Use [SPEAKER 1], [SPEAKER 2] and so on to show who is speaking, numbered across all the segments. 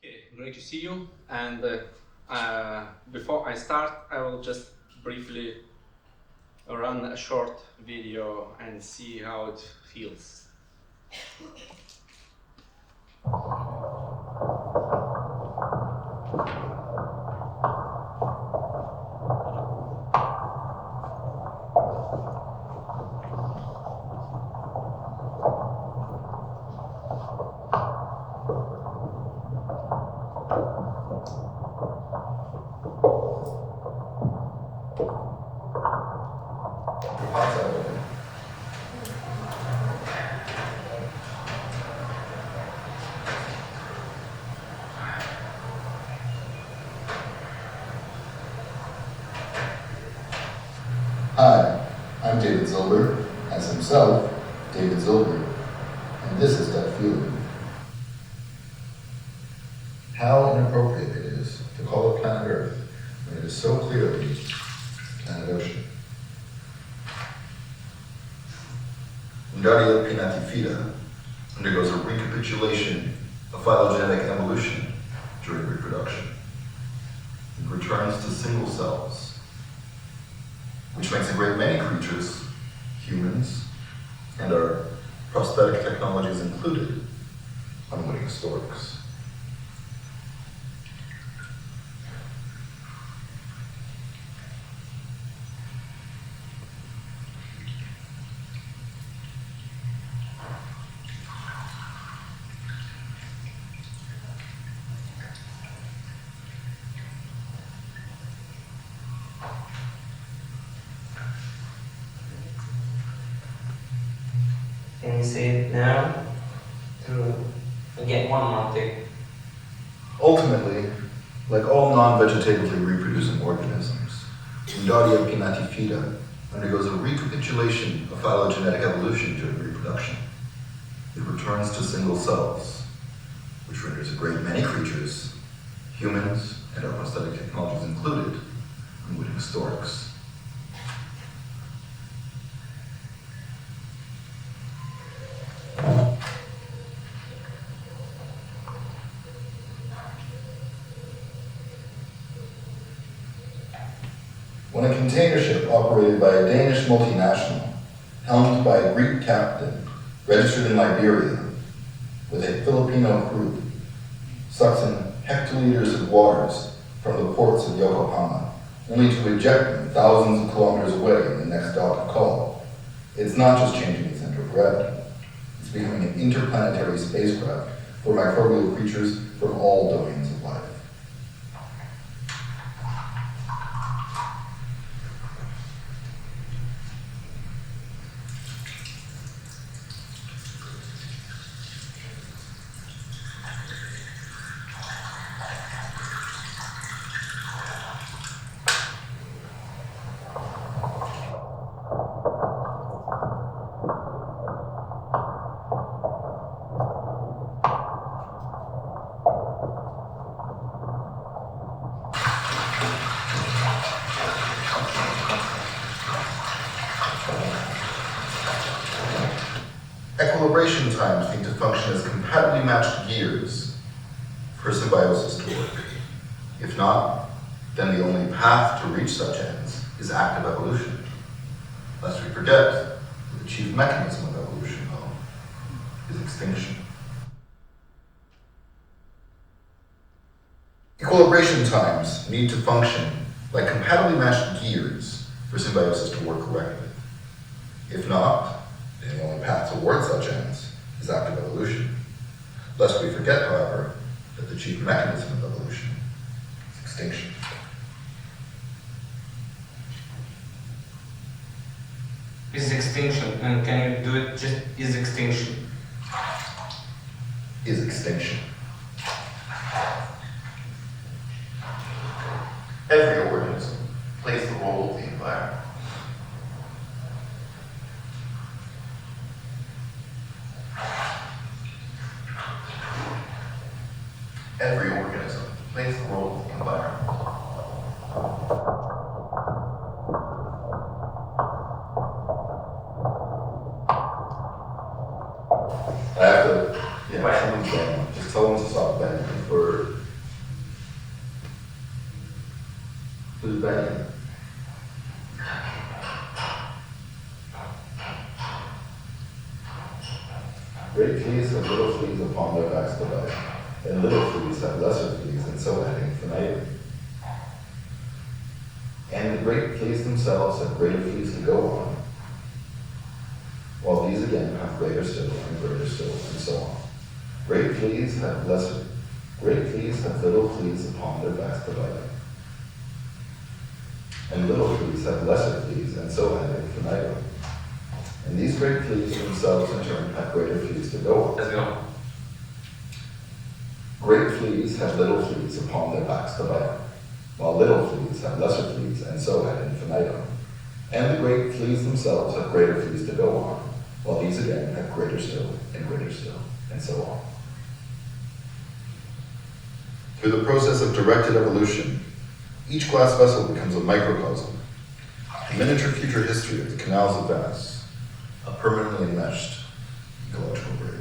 [SPEAKER 1] Okay, great to see you. And before I start, I will just briefly run a short video and see how it feels.
[SPEAKER 2] Hi, I'm David Zilber, as himself, David Zilber, and this is Gut Feeling. How inappropriate it is to call it planet Earth when it is so clearly planet Ocean. Wingardium Pinnatifida undergoes a recapitulation of phylogenetic evolution during reproduction and returns to single cells, which makes a great many creatures, humans, and our prosthetic technologies included, unwitting storks.
[SPEAKER 3] Can you say it now? Again, one more thing.
[SPEAKER 2] Ultimately, like all non-vegetatively reproducing organisms, Wingardium Pinnatifida undergoes a recapitulation of phylogenetic evolution during reproduction. It returns to single cells, which renders a great many creatures, humans, and our prosthetic technologies included, unwitting storks. When a container ship operated by a Danish multinational, helmed by a Greek captain, registered in Liberia, with a Filipino crew, sucks in hectoliters of waters from the ports of Yokohama, only to eject them thousands of kilometers away in the next dock of call, it's not just changing its center of gravity, it's becoming an interplanetary spacecraft for microbial creatures from all domains of life. Equilibration times need to function as compatibly matched gears for symbiosis to work. If not, then the only path to reach such ends is active evolution. Lest we forget that the chief mechanism of evolution, though, is extinction. Equilibration times need to function like compatibly matched gears for symbiosis to work correctly. If not, the only path towards such ends is active evolution. Lest we forget, however, that the chief mechanism of evolution is extinction.
[SPEAKER 3] Is extinction, and can you do it just is extinction?
[SPEAKER 2] Is extinction. Every organism plays the role of the environment. Every organism plays the role of the environment. I have to, someone's banging. Just tell them to stop banging for Lithuania. Great fleas have little fleas upon their backs divided, and little fleas have lesser fleas, and so ad infinitum. And the great fleas themselves have greater fleas to go on, while these again have greater still, and so on. Great fleas have little fleas upon their backs divided, and little fleas have lesser fleas, and so ad infinitum. And these great fleas themselves in turn have greater fleas to go on.
[SPEAKER 3] Let's go.
[SPEAKER 2] Great fleas have little fleas upon their backs divided, while little fleas have lesser fleas, and so ad infinitum. And the great fleas themselves have greater fleas to go on, while these again have greater still, and so on. Through the process of directed evolution, each glass vessel becomes a microcosm, a miniature future history of the canals of Venice, a permanently enmeshed ecological braid.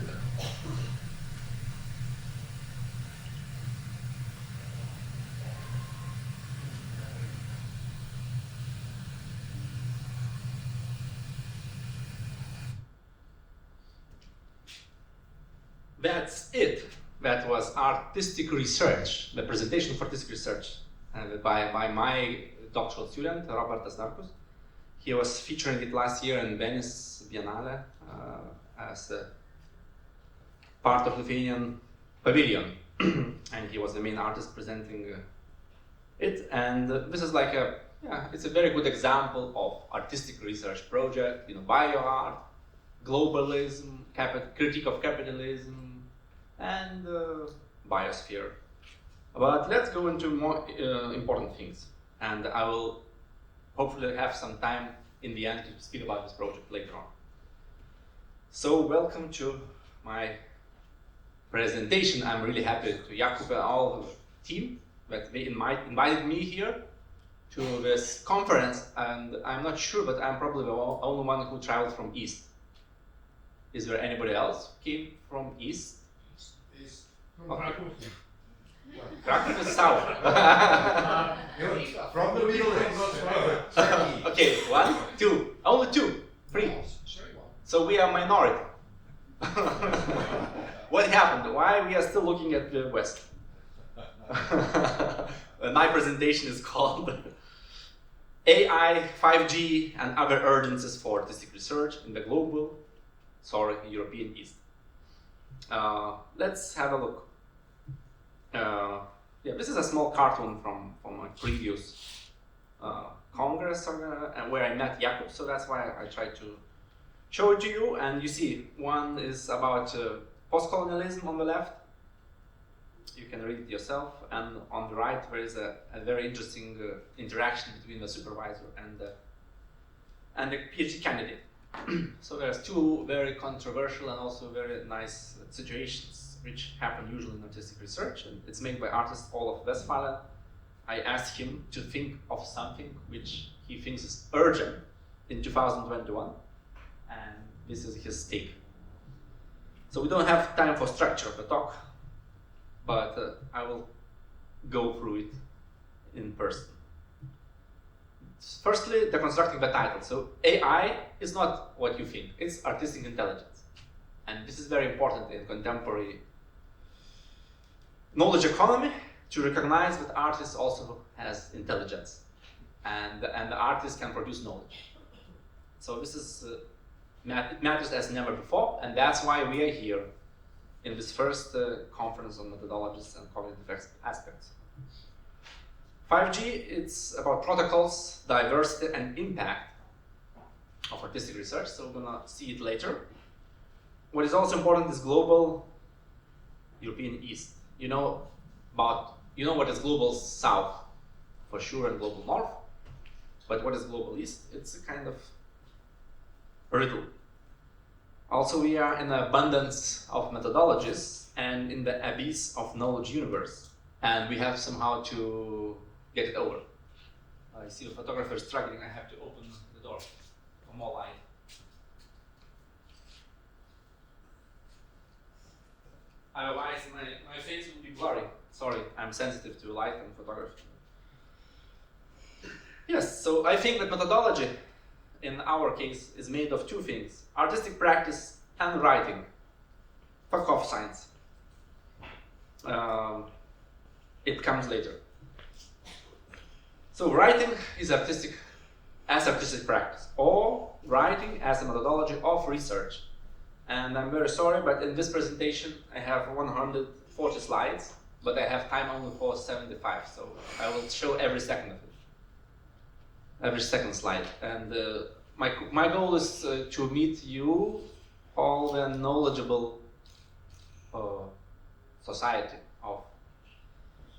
[SPEAKER 1] That's it. That was artistic research, the presentation of artistic research by my doctoral student, Robert Asdarkus. He was featuring it last year in Venice Biennale as a part of Lithuanian pavilion, and he was the main artist presenting it. And this is like it's a very good example of artistic research project, bioart, globalism, critique of capitalism, and biosphere. But let's go into more important things, and I will hopefully have some time in the end to speak about this project later on. So welcome to my presentation. I'm really happy to Jakub and all the team that they invited me here to this conference, and I'm not sure, but I'm probably the only one who traveled from East. Is there anybody else who came from East?
[SPEAKER 4] East.
[SPEAKER 1] Okay. Krakow is south.
[SPEAKER 4] From the middle end.
[SPEAKER 1] Okay, 1, 2, only 2, 3. So we are minority. What happened? Why we are still looking at the West? My presentation is called AI, 5G, and other urgencies for artistic research in the European East. Let's have a look. This is a small cartoon from a previous congress where I met Jakub, so that's why I tried to show it to you. And you see, one is about post-colonialism on the left. You can read it yourself, and on the right there is a very interesting interaction between the supervisor and the PhD candidate. So there's 2 very controversial and also very nice situations which happen usually in artistic research, and it's made by artist Olaf Westphalen. I asked him to think of something which he thinks is urgent in 2021, and this is his take. So we don't have time for structure of the talk, but I will go through it in person. Firstly, deconstructing the title. So AI is not what you think, it's artistic intelligence. And this is very important in contemporary knowledge economy, to recognize that artist also has intelligence, and the artist can produce knowledge. So this is it matters as never before, and that's why we are here in this first conference on methodologies and cognitive aspects. 5G, it's about protocols, diversity, and impact of artistic research, so we're gonna see it later. What is also important is global European East. You know what is global South for sure, and global North, but what is global East? It's a kind of riddle. Also, we are in the abundance of methodologies and in the abyss of knowledge universe, and we have somehow to get it over. I see the photographer struggling. I have to open the door for more light. Otherwise, my face will be blurry. Sorry, I'm sensitive to light and photography. Yes, so I think that methodology, in our case, is made of two things: artistic practice and writing. Fuck off science. It comes later. So writing is artistic practice, or writing as a methodology of research. And I'm very sorry, but in this presentation I have 140 slides, but I have time only for 75, so I will show every second of it. Every second slide. And my goal is to meet you, all the knowledgeable society of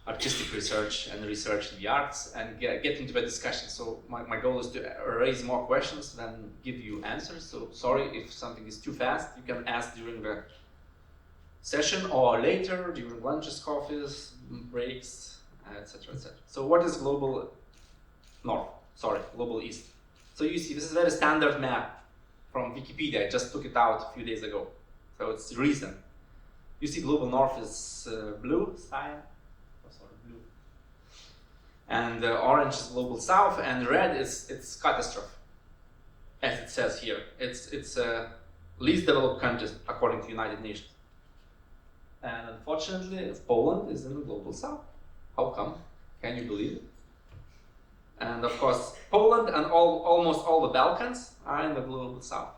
[SPEAKER 1] artistic research and research in the arts, and get into the discussion. So my goal is to raise more questions than give you answers. So sorry if something is too fast. You can ask during the session or later during lunches, coffees, breaks, etc., etc. So what is global north? Sorry, global east. So you see, this is a very standard map from Wikipedia. I just took it out a few days ago. So it's recent. You see, global north is blue, cyan. Blue. And orange is global south, and red is it's catastrophe, as it says here. It's least developed countries according to United Nations. And unfortunately, Poland is in the global south. How come? Can you believe it? And of course, Poland and almost all the Balkans are in the global south.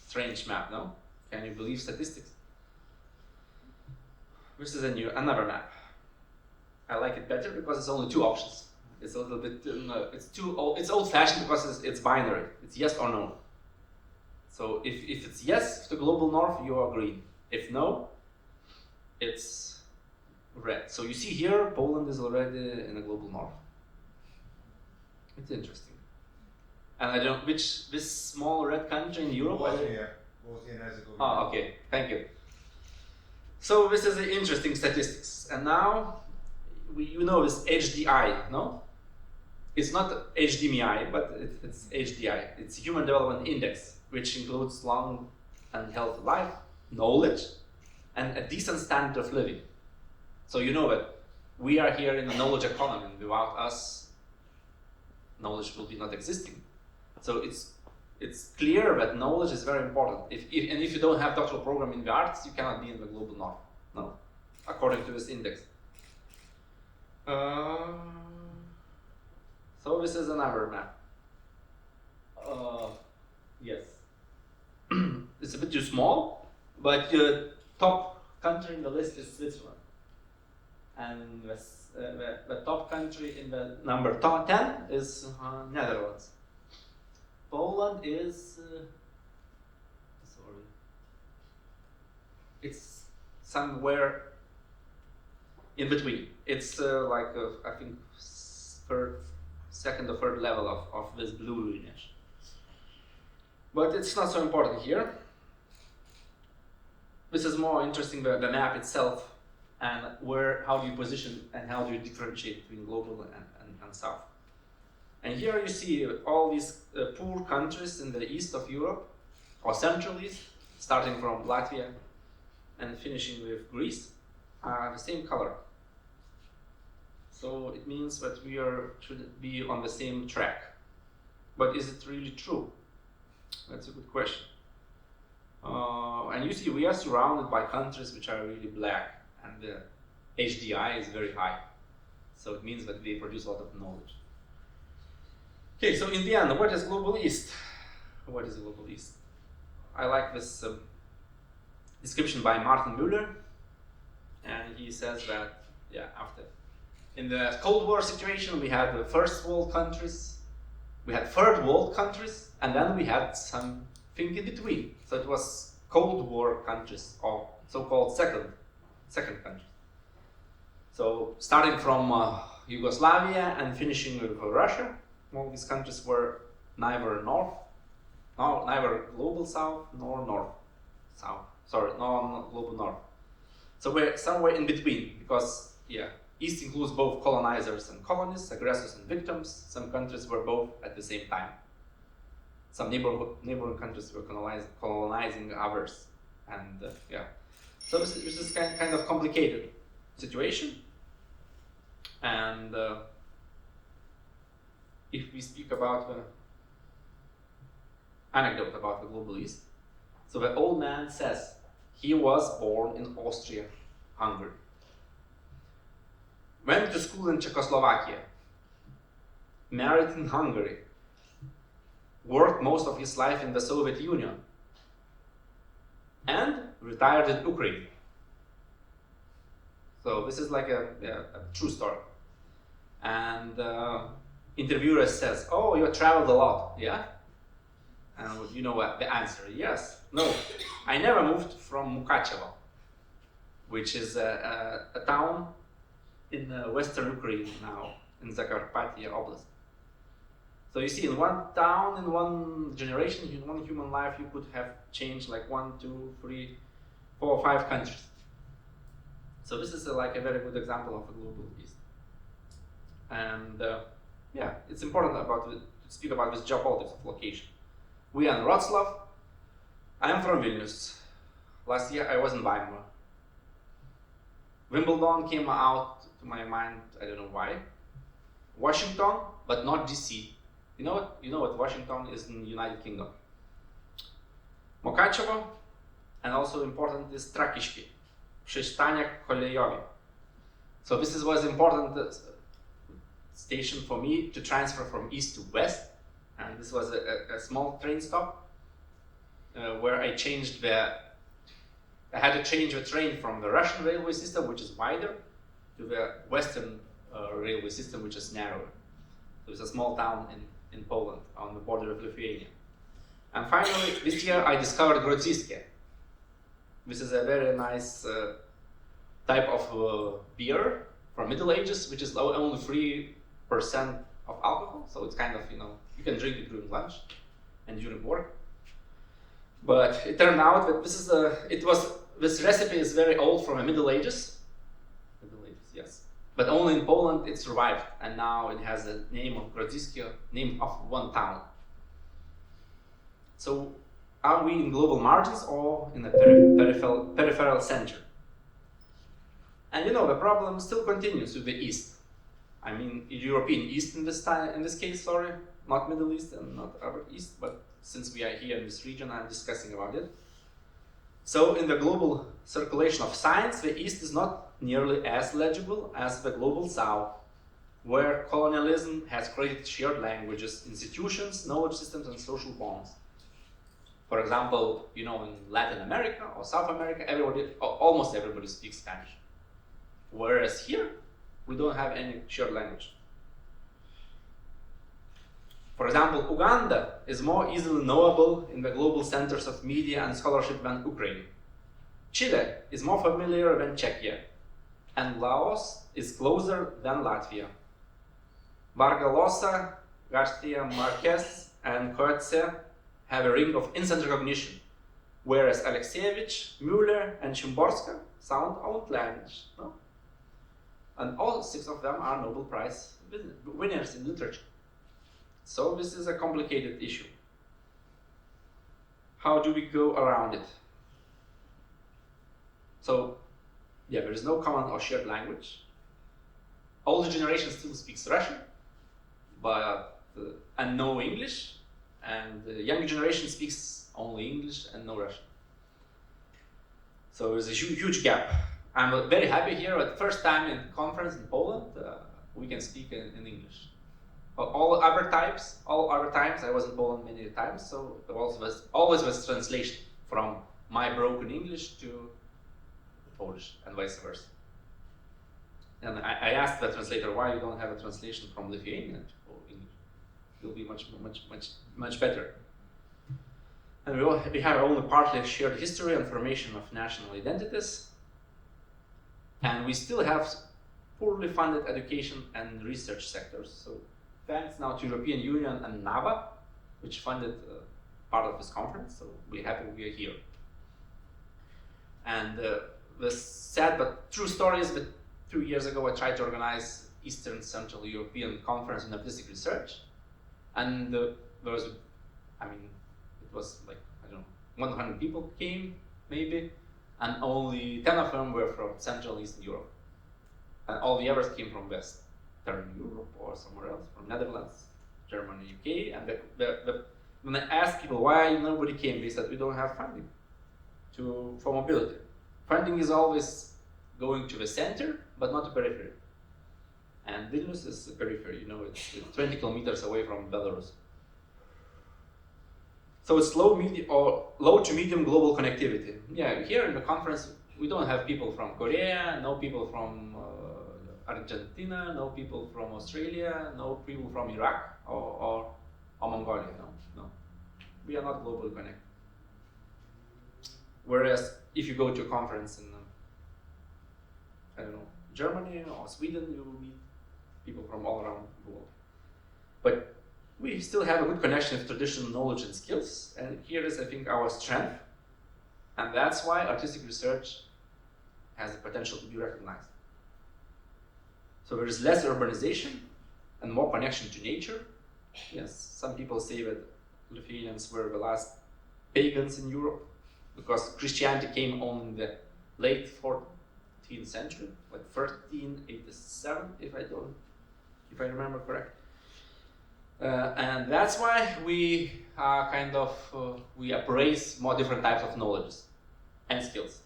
[SPEAKER 1] Strange map, no? Can you believe statistics? This is another map. I like it better because it's only two options. It's a little bit, it's old-fashioned because it's binary. It's yes or no. So if it's yes to global north, you are green. If no, it's red. So you see here, Poland is already in the global north. It's interesting. And I don't, this small red country in Europe?
[SPEAKER 4] Bosnia and Herzegovina.
[SPEAKER 1] Oh, okay, thank you. So this is the interesting statistics. And now, you know this HDI, no? It's not HDMI, but it's HDI. It's Human Development Index, which includes long and healthy life, knowledge, and a decent standard of living. So you know that we are here in a knowledge economy, and without us, knowledge will be not existing. So it's clear that knowledge is very important. If you don't have doctoral program in the arts, you cannot be in the global north, no? According to this index. So this is another map. Yes. It's a bit too small, but the top country in the list is Switzerland. And the top country in the number 10 is Netherlands. Poland is, it's somewhere in between. It's I think second or third level of this blue lineage. But it's not so important here. This is more interesting, the map itself, and how do you position and how do you differentiate between global and south. And here you see all these poor countries in the east of Europe, or Central East, starting from Latvia and finishing with Greece, are the same color. So it means that we should be on the same track. But is it really true? That's a good question. And you see, we are surrounded by countries which are really black, and the HDI is very high. So it means that they produce a lot of knowledge. Okay, so in the end, what is Global East? What is Global East? I like this description by Martin Müller, and he says that, in the Cold War situation, we had the first world countries, we had third world countries, and then we had something in between. So it was Cold War countries, or so-called second countries. So starting from Yugoslavia and finishing with Russia, all these countries were neither global south nor global north. So we're somewhere in between, because East includes both colonizers and colonists, aggressors and victims. Some countries were both at the same time. Some neighboring countries were colonizing others, and so this is kind of complicated situation. And if we speak about the anecdote about the Global East, so the old man says he was born in Austria, Hungary, went to school in Czechoslovakia, married in Hungary, worked most of his life in the Soviet Union, and retired in Ukraine. So this is like a true story. And interviewer says, "Oh, you traveled a lot, yeah?" And you know what the answer? Yes. No, I never moved from Mukachevo, which is a town in western Ukraine now, in Zakarpattia Oblast. So you see, in one town, in one generation, in one human life, you could have changed like 1, 2, 3, 4, 5 countries. So this is like a very good example of a global east. And yeah, it's important to speak about this geopolitics of location. We are in Wrocław. I am from Vilnius. Last year I was in Weimar. Wimbledon came out to my mind, I don't know why. Washington, but not DC. You know what Washington is in the United Kingdom. Mukachevo, and also important is Trakišky, Przystanek Kolejowy. So this was important station for me to transfer from east to west, and this was a small train stop where I had to change the train from the Russian railway system, which is wider, to the Western railway system, which is narrower. So it's a small town in Poland on the border of Lithuania. And finally, this year I discovered Grodziskie. This is a very nice type of beer from Middle Ages, which is only 3% of alcohol. So it's kind of, you can drink it during lunch and during work. But it turned out that this recipe is very old from the Middle Ages. Middle Ages, yes. But only in Poland it survived, and now it has the name of Grodziskie, name of one town. So, are we in global margins or in a peripheral center? And the problem still continues with the East. I mean, European East in this case, sorry, not Middle East and not Arab East, but since we are here in this region, I'm discussing about it. So, in the global circulation of science, the East is not nearly as legible as the global South, where colonialism has created shared languages, institutions, knowledge systems, and social bonds. For example, in Latin America or South America, almost everybody speaks Spanish. Whereas here, we don't have any shared language. For example, Uganda is more easily knowable in the global centers of media and scholarship than Ukraine. Chile is more familiar than Czechia, and Laos is closer than Latvia. Vargalosa, Garcia Marquez, and Coetzee have a ring of instant recognition, whereas Alexievich, Müller, and Szymborska sound outlandish. No? And all 6 of them are Nobel Prize winners in literature. So this is a complicated issue. How do we go around it? So, yeah, there is no common or shared language. Older generation still speaks Russian, and no English, and the younger generation speaks only English and no Russian. So there's a huge gap. I'm very happy here. At the first time in conference in Poland, we can speak in English. All other times, I was in Poland many times, so there always was translation from my broken English to Polish and vice versa. And I asked the translator why you don't have a translation from Lithuanian to English. It will be much better. And we have only partly shared history and formation of national identities, and we still have poorly funded education and research sectors. So thanks now to European Union and NAVA, which funded part of this conference, so we're happy we are here. And the sad but true story is that 2 years ago I tried to organize Eastern Central European Conference on Artistic Research, and it was like, 100 people came, maybe, and only 10 of them were from Central Eastern Europe. And all the others came from Western Europe or somewhere else, from Netherlands, Germany, UK, and when I asked people why nobody came, they said we don't have funding for mobility. Funding is always going to the center, but not the periphery. And Vilnius is the periphery, you know, it's 20 kilometers away from Belarus. So it's low to medium global connectivity. Yeah, here in the conference, we don't have people from Korea, no people from Argentina, no people from Australia, no people from Iraq or Mongolia, no. We are not globally connected. Whereas if you go to a conference in, I don't know, Germany or Sweden, you will meet people from all around the world. But we still have a good connection with traditional knowledge and skills, and here is, I think, our strength, and that's why artistic research has the potential to be recognized. So there is less urbanization and more connection to nature. Yes, some people say that Lithuanians were the last pagans in Europe because Christianity came on in the late 14th century, like 1387, if I remember correct. And that's why we we appraise more different types of knowledge and skills.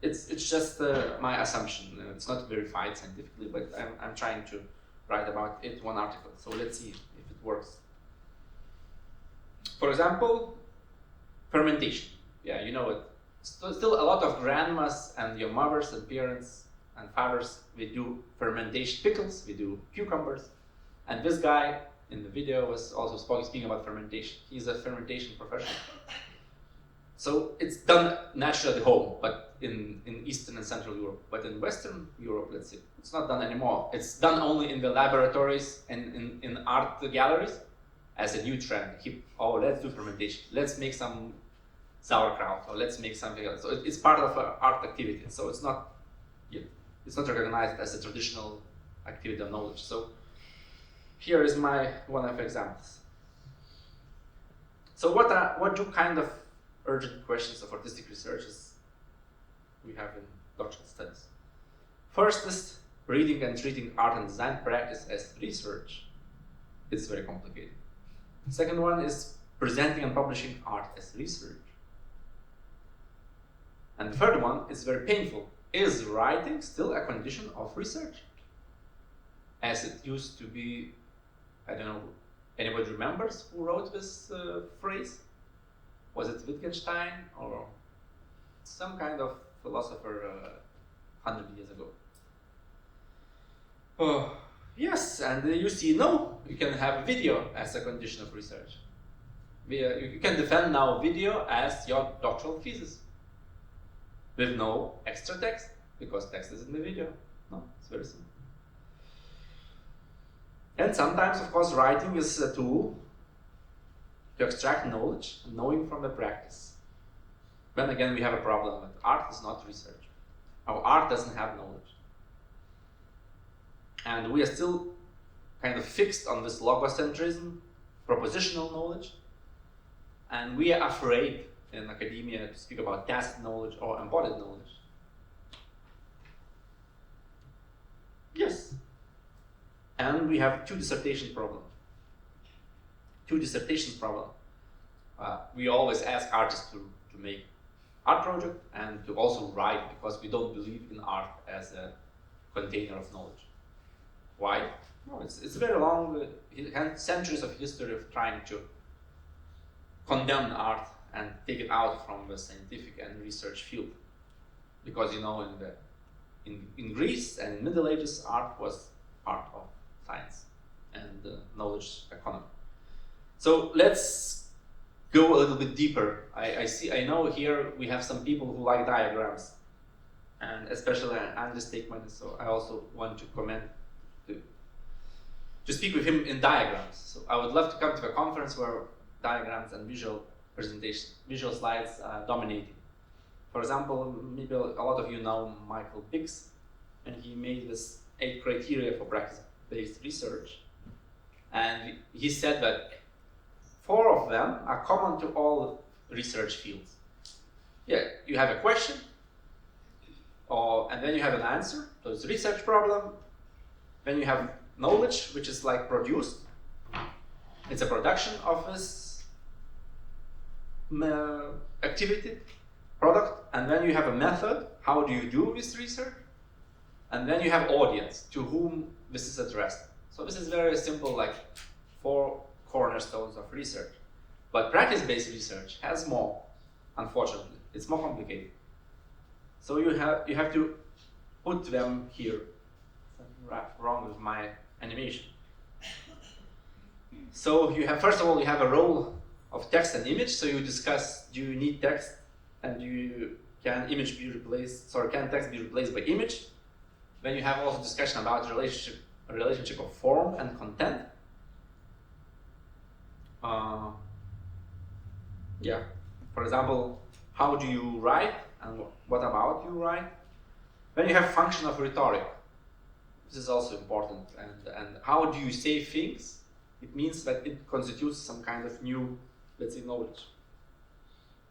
[SPEAKER 1] It's just my assumption. It's not verified scientifically, but I'm trying to write about it one article. So let's see if it works. For example, fermentation. Yeah, you know it. Still a lot of grandmas and your mothers and parents and fathers, we do fermentation pickles, we do cucumbers, and this guy in the video was also speaking about fermentation. He's a fermentation professional. So it's done naturally at home, but in Eastern and Central Europe. But in Western Europe, let's see, it's not done anymore. It's done only in the laboratories and in art galleries as a new trend. Let's do fermentation. Let's make some sauerkraut, or let's make something else. So it's part of an art activity. So it's not recognized as a traditional activity of knowledge. So here is one of the examples. So what do kind of urgent questions of artistic research we have in doctoral studies? First is reading and treating art and design practice as research. It's very complicated. Second one is presenting and publishing art as research. And the third one is very painful. Is writing still a condition of research? As it used to be, I don't know, anybody remembers who wrote this phrase? Was it Wittgenstein or some kind of philosopher 100 years ago? Oh, yes, and you see, no, you can have video as a condition of research. You can defend now video as your doctoral thesis with no extra text, because text is in the video. No, it's very simple. And sometimes, of course, writing is a tool to extract knowledge, knowing from the practice. Then again, we have a problem that art is not research. Our art doesn't have knowledge. And we are still kind of fixed on this logocentrism, propositional knowledge. And we are afraid in academia to speak about tacit knowledge or embodied knowledge. Yes. And we have two dissertations problem. We always ask artists to make art project and to also write, because we don't believe in art as a container of knowledge. Why? No, it's very long, centuries of history of trying to condemn art and take it out from the scientific and research field. Because you know, in Greece and in Middle Ages, art was part of science and knowledge economy. So let's go a little bit deeper. I know here we have some people who like diagrams, and especially Andres Steikman, so I also want to comment to speak with him in diagrams. So I would love to come to a conference where diagrams and visual presentation, visual slides are dominating. For example, maybe a lot of you know Michael Biggs, and he made this 8 criteria for practice-based research. And he said that 4 of them are common to all research fields. Yeah, you have a question, and then you have an answer, so it's a research problem. Then you have knowledge, which is like produced, It's a production of this activity, product, and then you have a method, how do you do this research, and then you have audience, to whom this is addressed. So this is very simple, like 4 cornerstones of research. But practice-based research has more, unfortunately. It's more complicated. So you have to put them here. Something wrong with my animation. So you have, first of all, you have a role of text and image. So you discuss, do you need text, and can image be replaced? Sorry, can text be replaced by image? Then you have also discussion about relationship of form and content. Yeah. For example, how do you write, and what about you write? Then you have function of rhetoric. This is also important. And how do you say things? It means that it constitutes some kind of new, let's say, knowledge.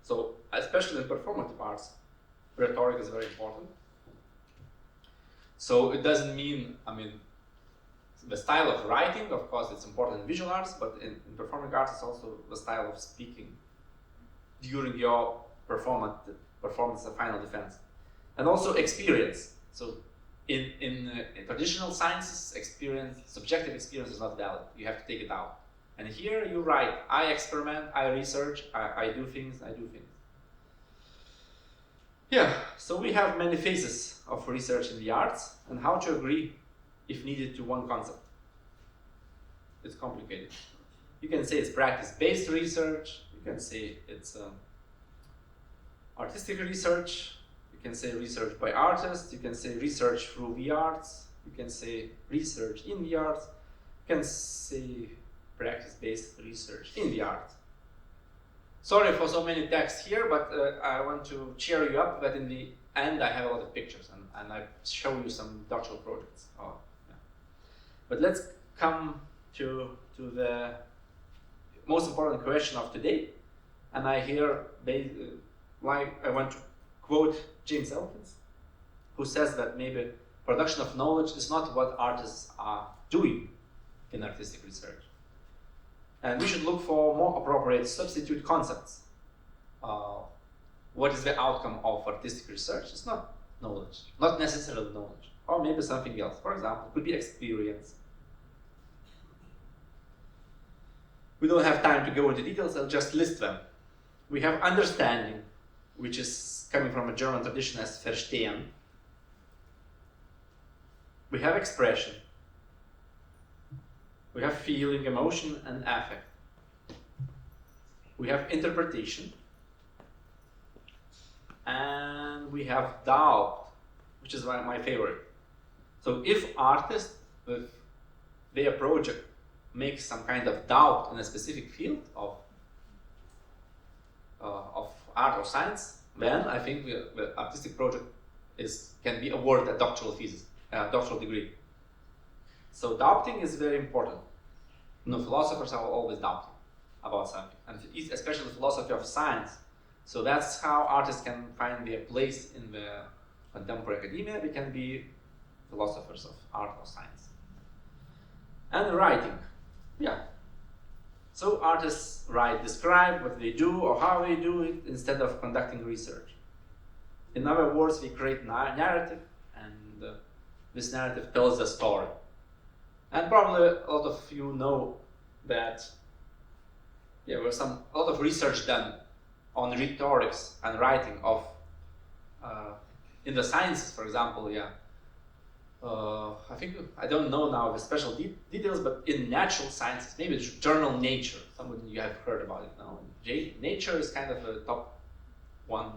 [SPEAKER 1] So, especially in performative arts, rhetoric is very important. So it doesn't mean, the style of writing, of course, it's important in visual arts, but in performing arts, it's also the style of speaking during your performance of final defense. And also experience. So in traditional sciences, subjective experience is not valid. You have to take it out. And here you write, I experiment, I research, I do things. Yeah, so we have many phases of research in the arts, and how to agree, if needed, to one concept. It's complicated. You can say it's practice-based research, you can say it's artistic research, you can say research by artists, you can say research through the arts, you can say research in the arts, you can say practice-based research in the arts. Sorry for so many texts here, but I want to cheer you up that in the end I have a lot of pictures and I show you some doctoral projects. Yeah. But let's come to the most important question of today. And I want to quote James Elkins, who says that maybe production of knowledge is not what artists are doing in artistic research. And we should look for more appropriate substitute concepts. What is the outcome of artistic research? It's not knowledge, not necessarily knowledge, or maybe something else. For example, it could be experience. We don't have time to go into details, I'll just list them. We have understanding, which is coming from a German tradition as Verstehen. We have expression. We have feeling, emotion, and affect. We have interpretation. And we have doubt, which is my favorite. So if artists with their project make some kind of doubt in a specific field of art or science, then I think the artistic project can be awarded a doctoral thesis, a doctoral degree. So doubting is very important. Philosophers are always doubting about something, and especially philosophy of science. So that's how artists can find their place in the contemporary academia. They can be philosophers of art or science. And writing, yeah. So artists describe what they do or how they do it instead of conducting research. In other words, we create narrative, and this narrative tells a story. And probably a lot of you know that there was a lot of research done on rhetorics and writing of in the sciences, for example. I don't know now the special details, but in natural sciences, maybe the journal Nature, some of you have heard about it now. Nature is kind of a top one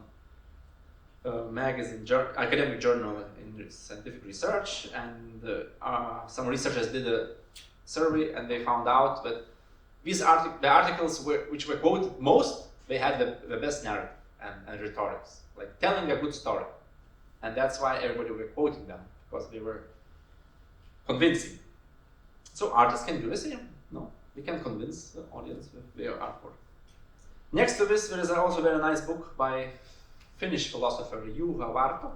[SPEAKER 1] magazine, academic journal in scientific research, and some researchers did a survey, and they found out that the articles which were quoted most, they had the best narrative and rhetorics, like telling a good story. And that's why everybody were quoting them, because they were convincing. So artists can do the same, no? They can convince the audience with their artwork. Next to this, there is also a very nice book by Finnish philosopher Juha Varto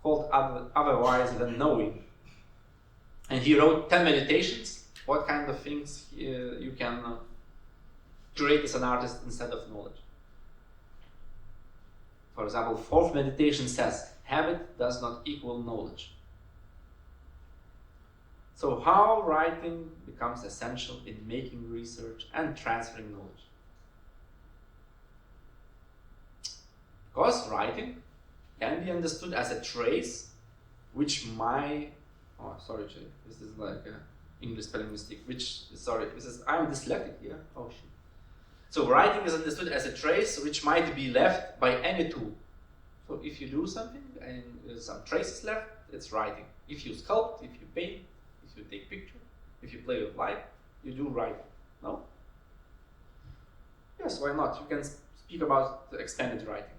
[SPEAKER 1] called Otherwise Than Knowing. And he wrote 10 meditations what kind of things you can create as an artist instead of knowledge. For example, fourth meditation says, habit does not equal knowledge. So how writing becomes essential in making research and transferring knowledge? Because writing can be understood as a trace which this is like an English spelling mistake, I'm dyslexic here, oh shit. So writing is understood as a trace which might be left by any tool. So if you do something and there's some traces left, it's writing. If you sculpt, if you paint, if you take picture, if you play with light, you do writing, no? Yes, why not? You can speak about the extended writing.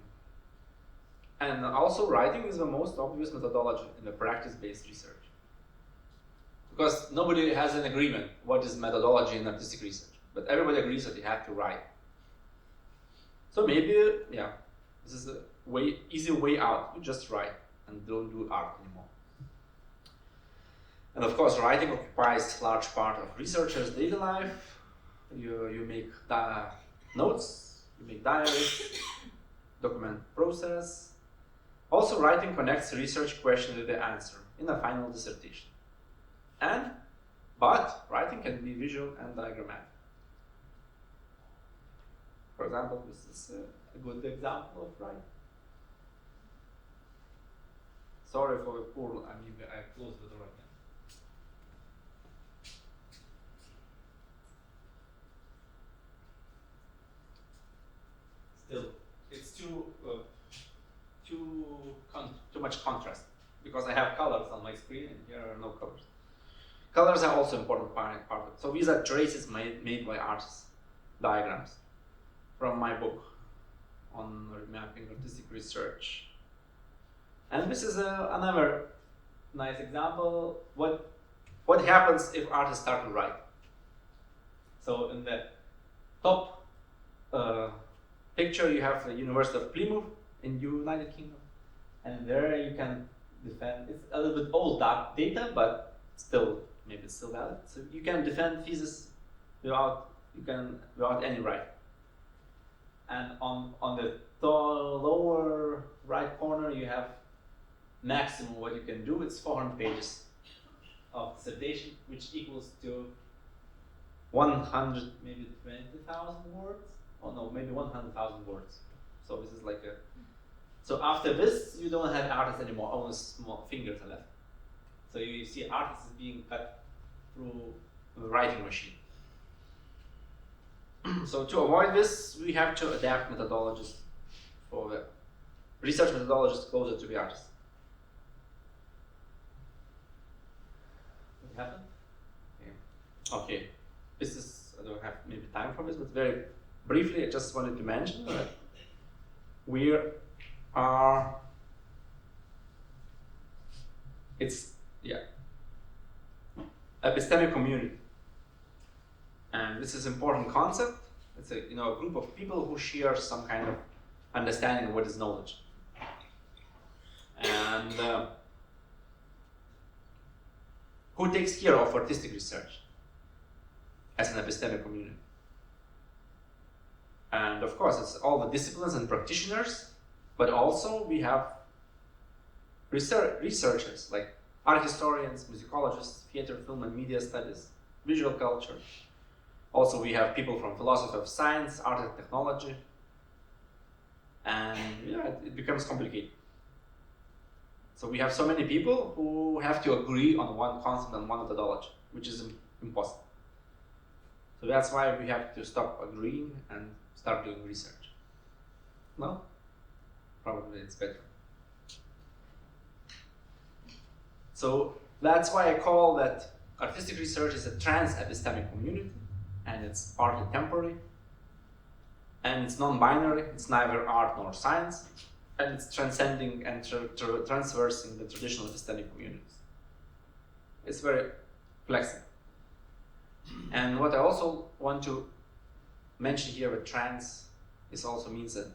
[SPEAKER 1] And also writing is the most obvious methodology in the practice-based research. Because nobody has an agreement what is methodology in artistic research, but everybody agrees that you have to write. So maybe, this is a easy way out. You just write and don't do art anymore. And of course, writing occupies a large part of researchers' daily life. You make notes, you make diaries, document process. Also, writing connects research question with the answer in a final dissertation. But writing can be visual and diagrammatic. For example, this is a good example of writing. Sorry for the poor, I closed the door again. Still, it's too much contrast because I have colors on my screen and here are no colors. Colors are also important part of it. So these are traces made by artists, diagrams, from my book on mapping artistic research. And this is another nice example. What happens if artists start to write? So in the top picture you have the University of Plymouth in United Kingdom, and there you can defend. It's a little bit old data, but still maybe it's still valid. So you can defend thesis without any writing. And on the lower right corner you have maximum what you can do. It's 400 pages of dissertation, which equals to 100, maybe 20,000 words. Oh no, maybe 100,000 words. So this is like so after this, you don't have artists anymore, only small fingers are left. So you see artists being cut through the writing machine. So to avoid this, we have to adapt methodologies for the research methodologies closer to the artist. What happened? Okay. This is, I don't have maybe time for this, but very briefly, I just wanted to mention that we are, epistemic community. And this is an important concept. It's a group of people who share some kind of understanding of what is knowledge. And who takes care of artistic research as an epistemic community? And of course, it's all the disciplines and practitioners, but also we have researchers like art historians, musicologists, theater, film and media studies, visual culture. Also, we have people from philosophy of science, art and technology, and it becomes complicated. So we have so many people who have to agree on one concept and one methodology, which is impossible. So that's why we have to stop agreeing and start doing research. No? Probably it's better. So that's why I call that artistic research is a trans-epistemic community, and it's partly temporary, and it's non-binary, it's neither art nor science, and it's transcending and transversing the traditional epistemic communities. It's very flexible. And what I also want to mention here with trans is also means a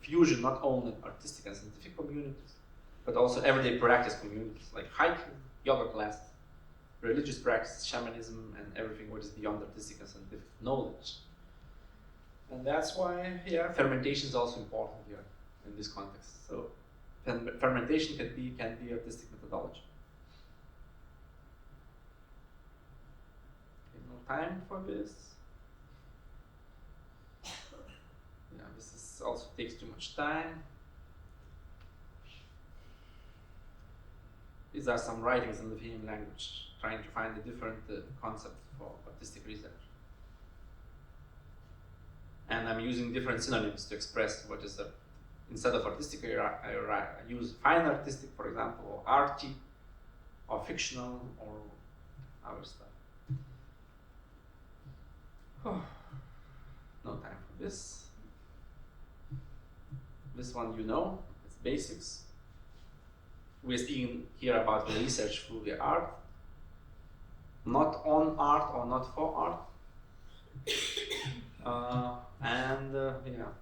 [SPEAKER 1] fusion not only artistic and scientific communities, but also everyday practice communities like hiking, yoga classes, religious practice, shamanism, and everything what is beyond artistic and scientific knowledge. And that's why, yeah, fermentation is also important here in this context. So fermentation can be artistic methodology. Okay, no time for this. Yeah, this is also takes too much time. These are some writings in the Lithuanian language, trying to find a different concept for artistic research. And I'm using different synonyms to express what is the, instead of artistic, I use fine artistic, for example, or arty, or fictional, or other stuff. No time for this. This one you know, it's basics. We're speaking here about the research through the art, not on art or not for art. Yeah.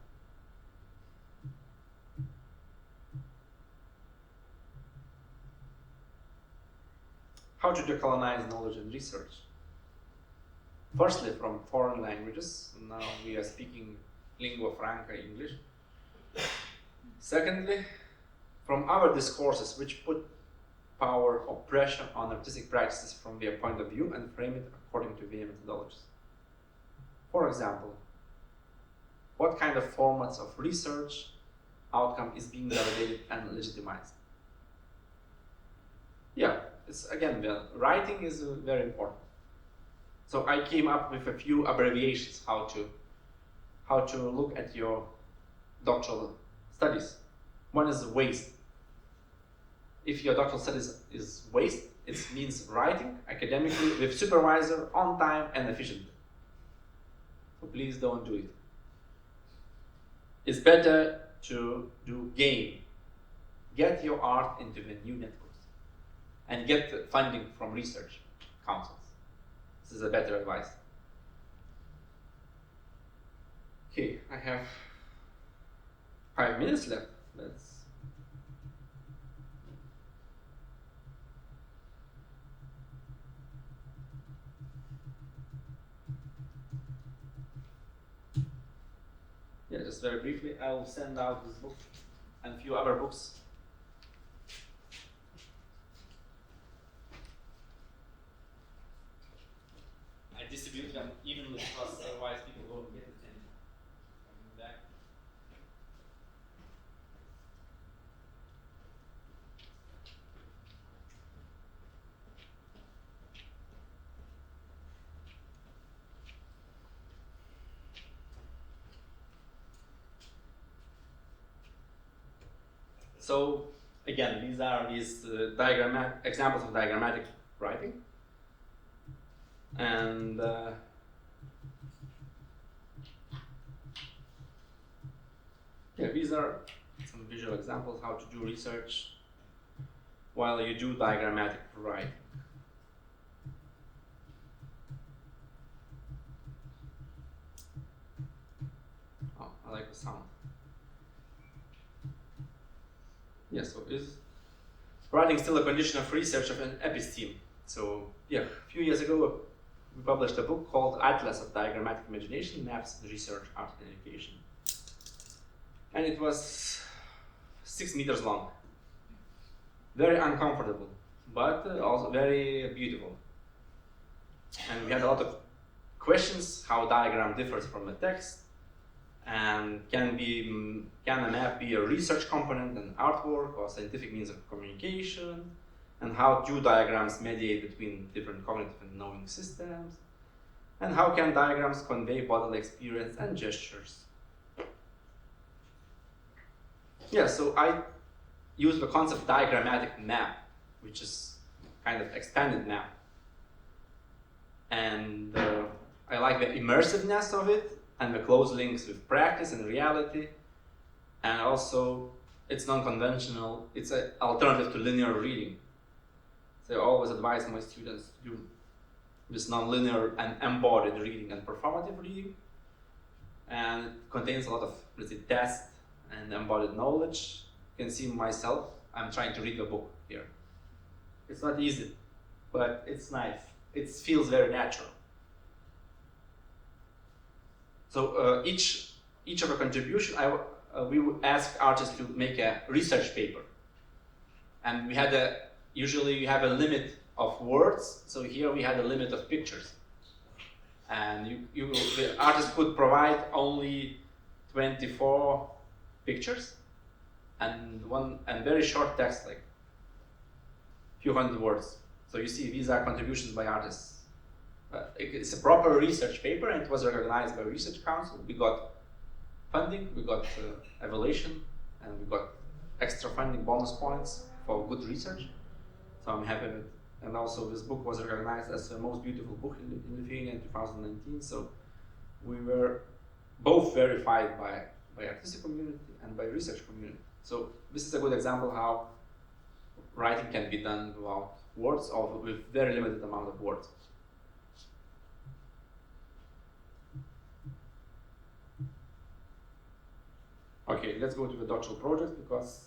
[SPEAKER 1] How to decolonize knowledge and research? Firstly, from foreign languages. Now we are speaking lingua franca English. Secondly, from our discourses which put power or pressure on artistic practices from their point of view and frame it according to their methodologies. For example, what kind of formats of research outcome is being validated and legitimized? Yeah, it's again, the writing is very important. So I came up with a few abbreviations how to look at your doctoral studies. One is waste. If your doctoral studies is waste, it means writing academically with supervisor on time and efficiently. So please don't do it. It's better to do game. Get your art into the new networks and get the funding from research councils. This is a better advice. Okay, I have 5 minutes left. Let's. Yeah, just very briefly, I will send out this book and a few other books. I distribute them evenly because otherwise people won't get it and coming back. So again, these are examples of diagrammatic writing, and yeah, these are some visual examples how to do research while you do diagrammatic writing. Oh, I like the sound. Yes, so is writing still a condition of research of an episteme? So yeah, a few years ago we published a book called Atlas of Diagrammatic Imagination, Maps, Research, Art and Education. And it was 6 meters long. Very uncomfortable, but also very beautiful. And we had a lot of questions, how diagram differs from the text, and can a map be a research component, an artwork, or scientific means of communication, and how do diagrams mediate between different cognitive and knowing systems, and how can diagrams convey bodily experience and gestures. Yeah, so I use the concept diagrammatic map, which is kind of expanded map, and I like the immersiveness of it and the close links with practice and reality, and also it's non-conventional. It's an alternative to linear reading. So I always advise my students to do this non-linear and embodied reading and performative reading, and it contains a lot of, let's say, test and embodied knowledge. You can see myself, I'm trying to read the book here. It's not easy, but it's nice. It feels very natural. So each of a contribution, we would ask artists to make a research paper, and we had usually we have a limit of words. So here we had a limit of pictures, and the artist could provide only 24 pictures and very short text, like few hundred words. So you see, these are contributions by artists. It's a proper research paper, and it was recognized by Research Council. We got funding, we got evaluation, and we got extra funding bonus points for good research. So I'm happy with it. And also this book was recognized as the most beautiful book in Lithuania in 2019. So we were both verified by artistic community and by research community. So this is a good example how writing can be done without words or with very limited amount of words. Okay, let's go to the doctoral project because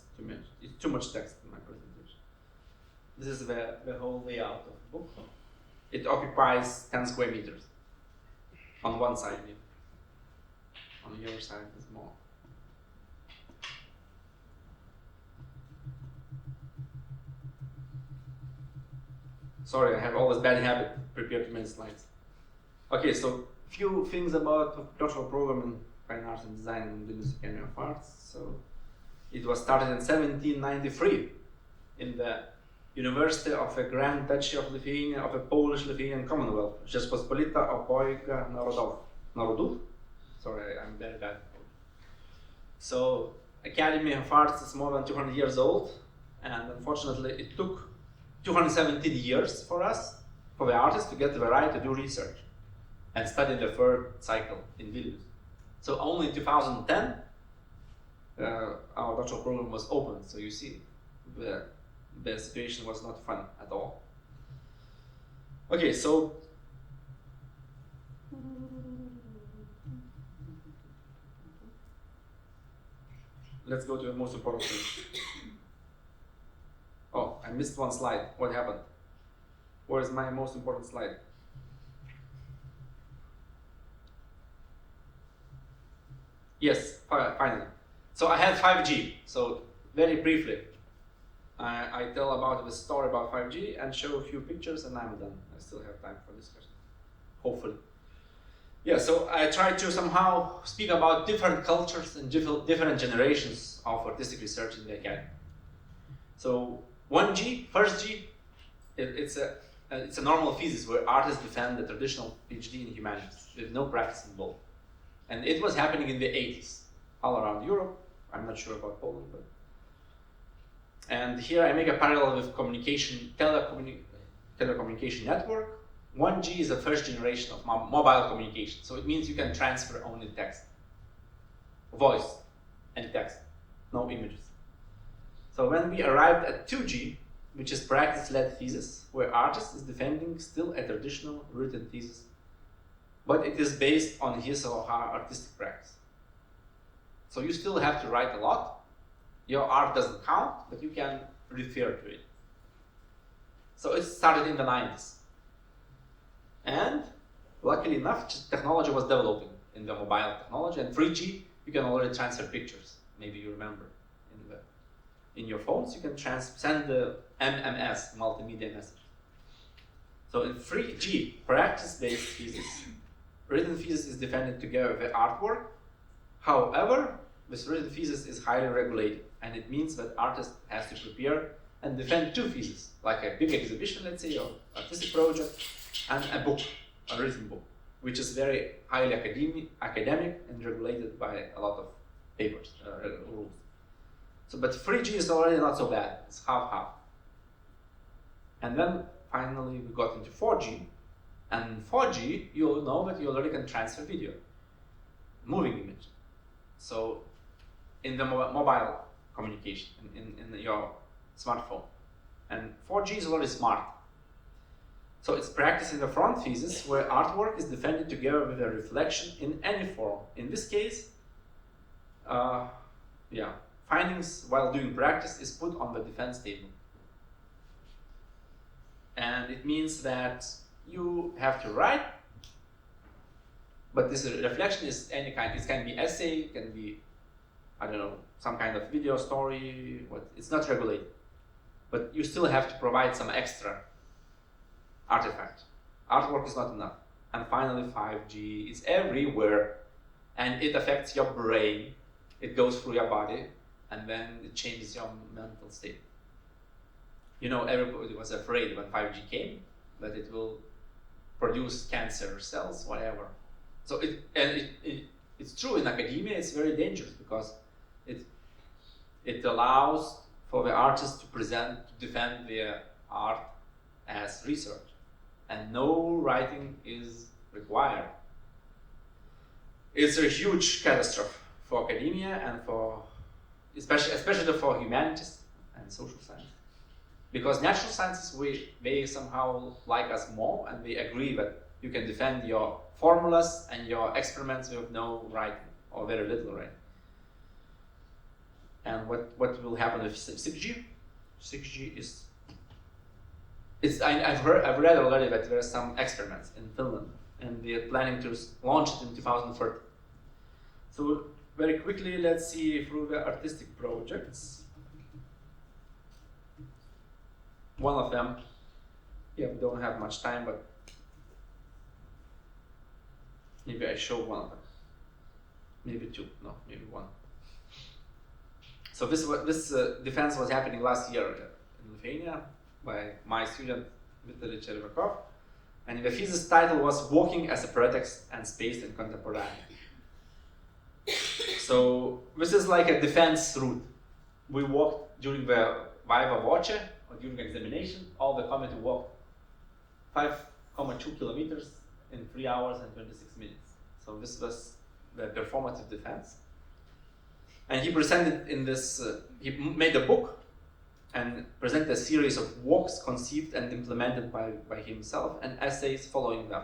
[SPEAKER 1] it's too much text in my presentation. This is the whole layout of the book. It occupies 10 square meters on one side here. On the other side is more. Sorry, I have always bad habit prepared too many slides. Okay, so few things about the doctoral program in Fine Arts and Design in Vilnius Academy of Arts. So it was started in 1793 in the University of the Grand Duchy of Lithuania of the Polish-Lithuanian Commonwealth, Rzeczpospolita Obojga Narodów. Sorry, I'm very bad. So Academy of Arts is more than 200 years old, and unfortunately it took 217 years for us, for the artists, to get the right to do research and study the third cycle in Vilnius. So only in 2010 our doctoral program was opened. So you see, the situation was not fun at all. Okay, so let's go to the most important thing. Oh, I missed one slide. What happened? Where is my most important slide? Yes, finally. So I had 5G. So very briefly, I tell about the story about 5G and show a few pictures, and I'm done. I still have time for discussion, hopefully. Yeah, so I try to somehow speak about different cultures and different generations of artistic research in the academy. So 1G, first G, it's a normal thesis where artists defend the traditional PhD in humanities with no practice involved. And it was happening in the 80s, all around Europe. I'm not sure about Poland, but. And here I make a parallel with telecommunication network. 1G is the first generation of mobile communication. So it means you can transfer only text, voice and text, no images. So when we arrived at 2G, which is practice-led thesis, where artist is defending still a traditional written thesis, but it is based on his or her artistic practice. So you still have to write a lot. Your art doesn't count, but you can refer to it. So it started in the 90s. And luckily enough, technology was developing in the mobile technology, and 3G, you can already transfer pictures. Maybe you remember in your phones, you can send the MMS, multimedia message. So in 3G, practice-based thesis, written thesis is defended together with the artwork. However, this written thesis is highly regulated, and it means that artist has to prepare and defend two theses, like a big exhibition, let's say, or artistic project, and a book, a written book, which is very highly academic and regulated by a lot of papers, rules. So, but 3G is already not so bad, it's half-half. And then finally we got into 4G, and 4G, you'll know that you already can transfer video, moving image. So in the mobile communication, in your smartphone. And 4G is already smart. So it's practice in the front thesis where artwork is defended together with a reflection in any form. In this case, findings while doing practice is put on the defense table. And it means that you have to write, but this reflection is any kind. It can be essay, it can be, I don't know, some kind of video story. It's not regulated, but you still have to provide some extra artifact. Artwork is not enough. And finally, 5G is everywhere, and it affects your brain. It goes through your body, and then it changes your mental state. You know, everybody was afraid when 5G came that it will produce cancer cells, whatever. So it's true in academia. It's very dangerous because it allows for the artists to defend their art as research, and no writing is required. It's a huge catastrophe for academia and for especially for humanities and social science. Because natural sciences, they somehow like us more, and they agree that you can defend your formulas and your experiments with no writing or very little writing. And what will happen with 6G? 6G is I've read already that there are some experiments in Finland, and they are planning to launch it in 2030. So very quickly, let's see through the artistic projects. One of them, we don't have much time, but maybe I show one of them. Maybe two, no, maybe one. So this defense was happening last year in Lithuania by my student Vytautas Michelkevičius, and the thesis title was "Walking as a Pretext and Space in Contemporaneity." So this is like a defense route. We walked during the Viva Voce, or during examination. All the committee walked 5.2 kilometers in 3 hours and 26 minutes. So this was the performative defense. And he presented in this, he made a book and presented a series of walks conceived and implemented by himself, and essays following them.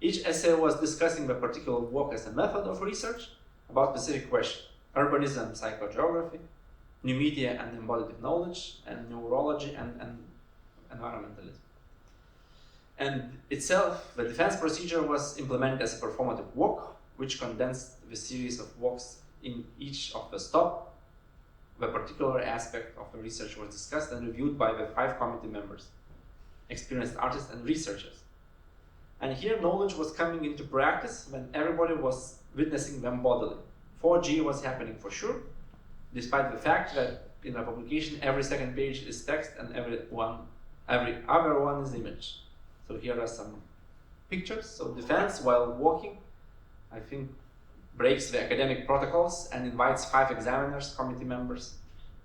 [SPEAKER 1] Each essay was discussing the particular walk as a method of research about specific questions: urbanism, psychogeography, new media and embodied knowledge, and neurology and environmentalism. And itself, the defense procedure was implemented as a performative walk, which condensed the series of walks in each of the stop. The particular aspect of the research was discussed and reviewed by the 5 committee members, experienced artists and researchers. And here knowledge was coming into practice when everybody was witnessing them bodily. 4G was happening for sure, despite the fact that in a publication every second page is text and every other one is image. So here are some pictures. So defense while walking, I think, breaks the academic protocols and invites 5 examiners, committee members,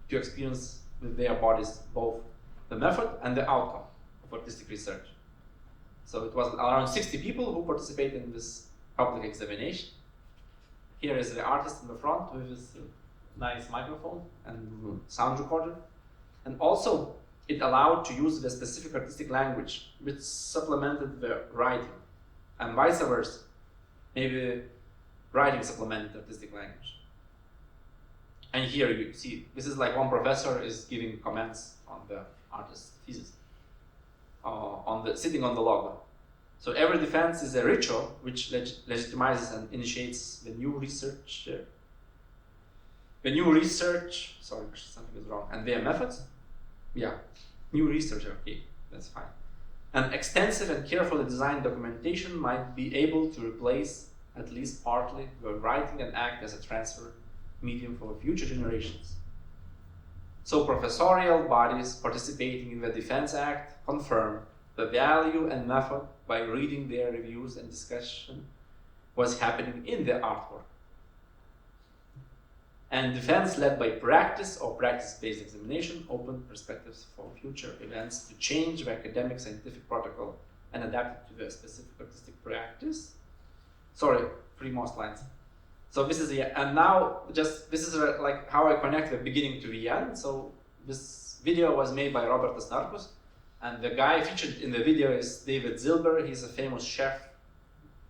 [SPEAKER 1] to experience with their bodies both the method and the outcome of artistic research. So it was around 60 people who participated in this public examination. Here is the artist in the front with his nice microphone and sound recorder. And also, it allowed to use the specific artistic language, which supplemented the writing, and vice versa. Maybe writing supplemented artistic language. And here you see, this is like one professor is giving comments on the artist's thesis, sitting on the logo. So every defense is a ritual which legitimizes and initiates the new research. Sorry, something is wrong. And their methods? Yeah, new research, okay, that's fine. An extensive and carefully designed documentation might be able to replace, at least partly, the writing and act as a transfer medium for future generations. So professorial bodies participating in the Defense Act confirm the value and method by reading their reviews and discussion was happening in the artwork. And defense led by practice or practice-based examination opened perspectives for future events to change the academic scientific protocol and adapt it to the specific artistic practice. Sorry, 3 more slides. So this is and now this is like how I connect the beginning to the end. So this video was made by Vytautas Michelkevičius, and the guy featured in the video is David Zilber. He's a famous chef,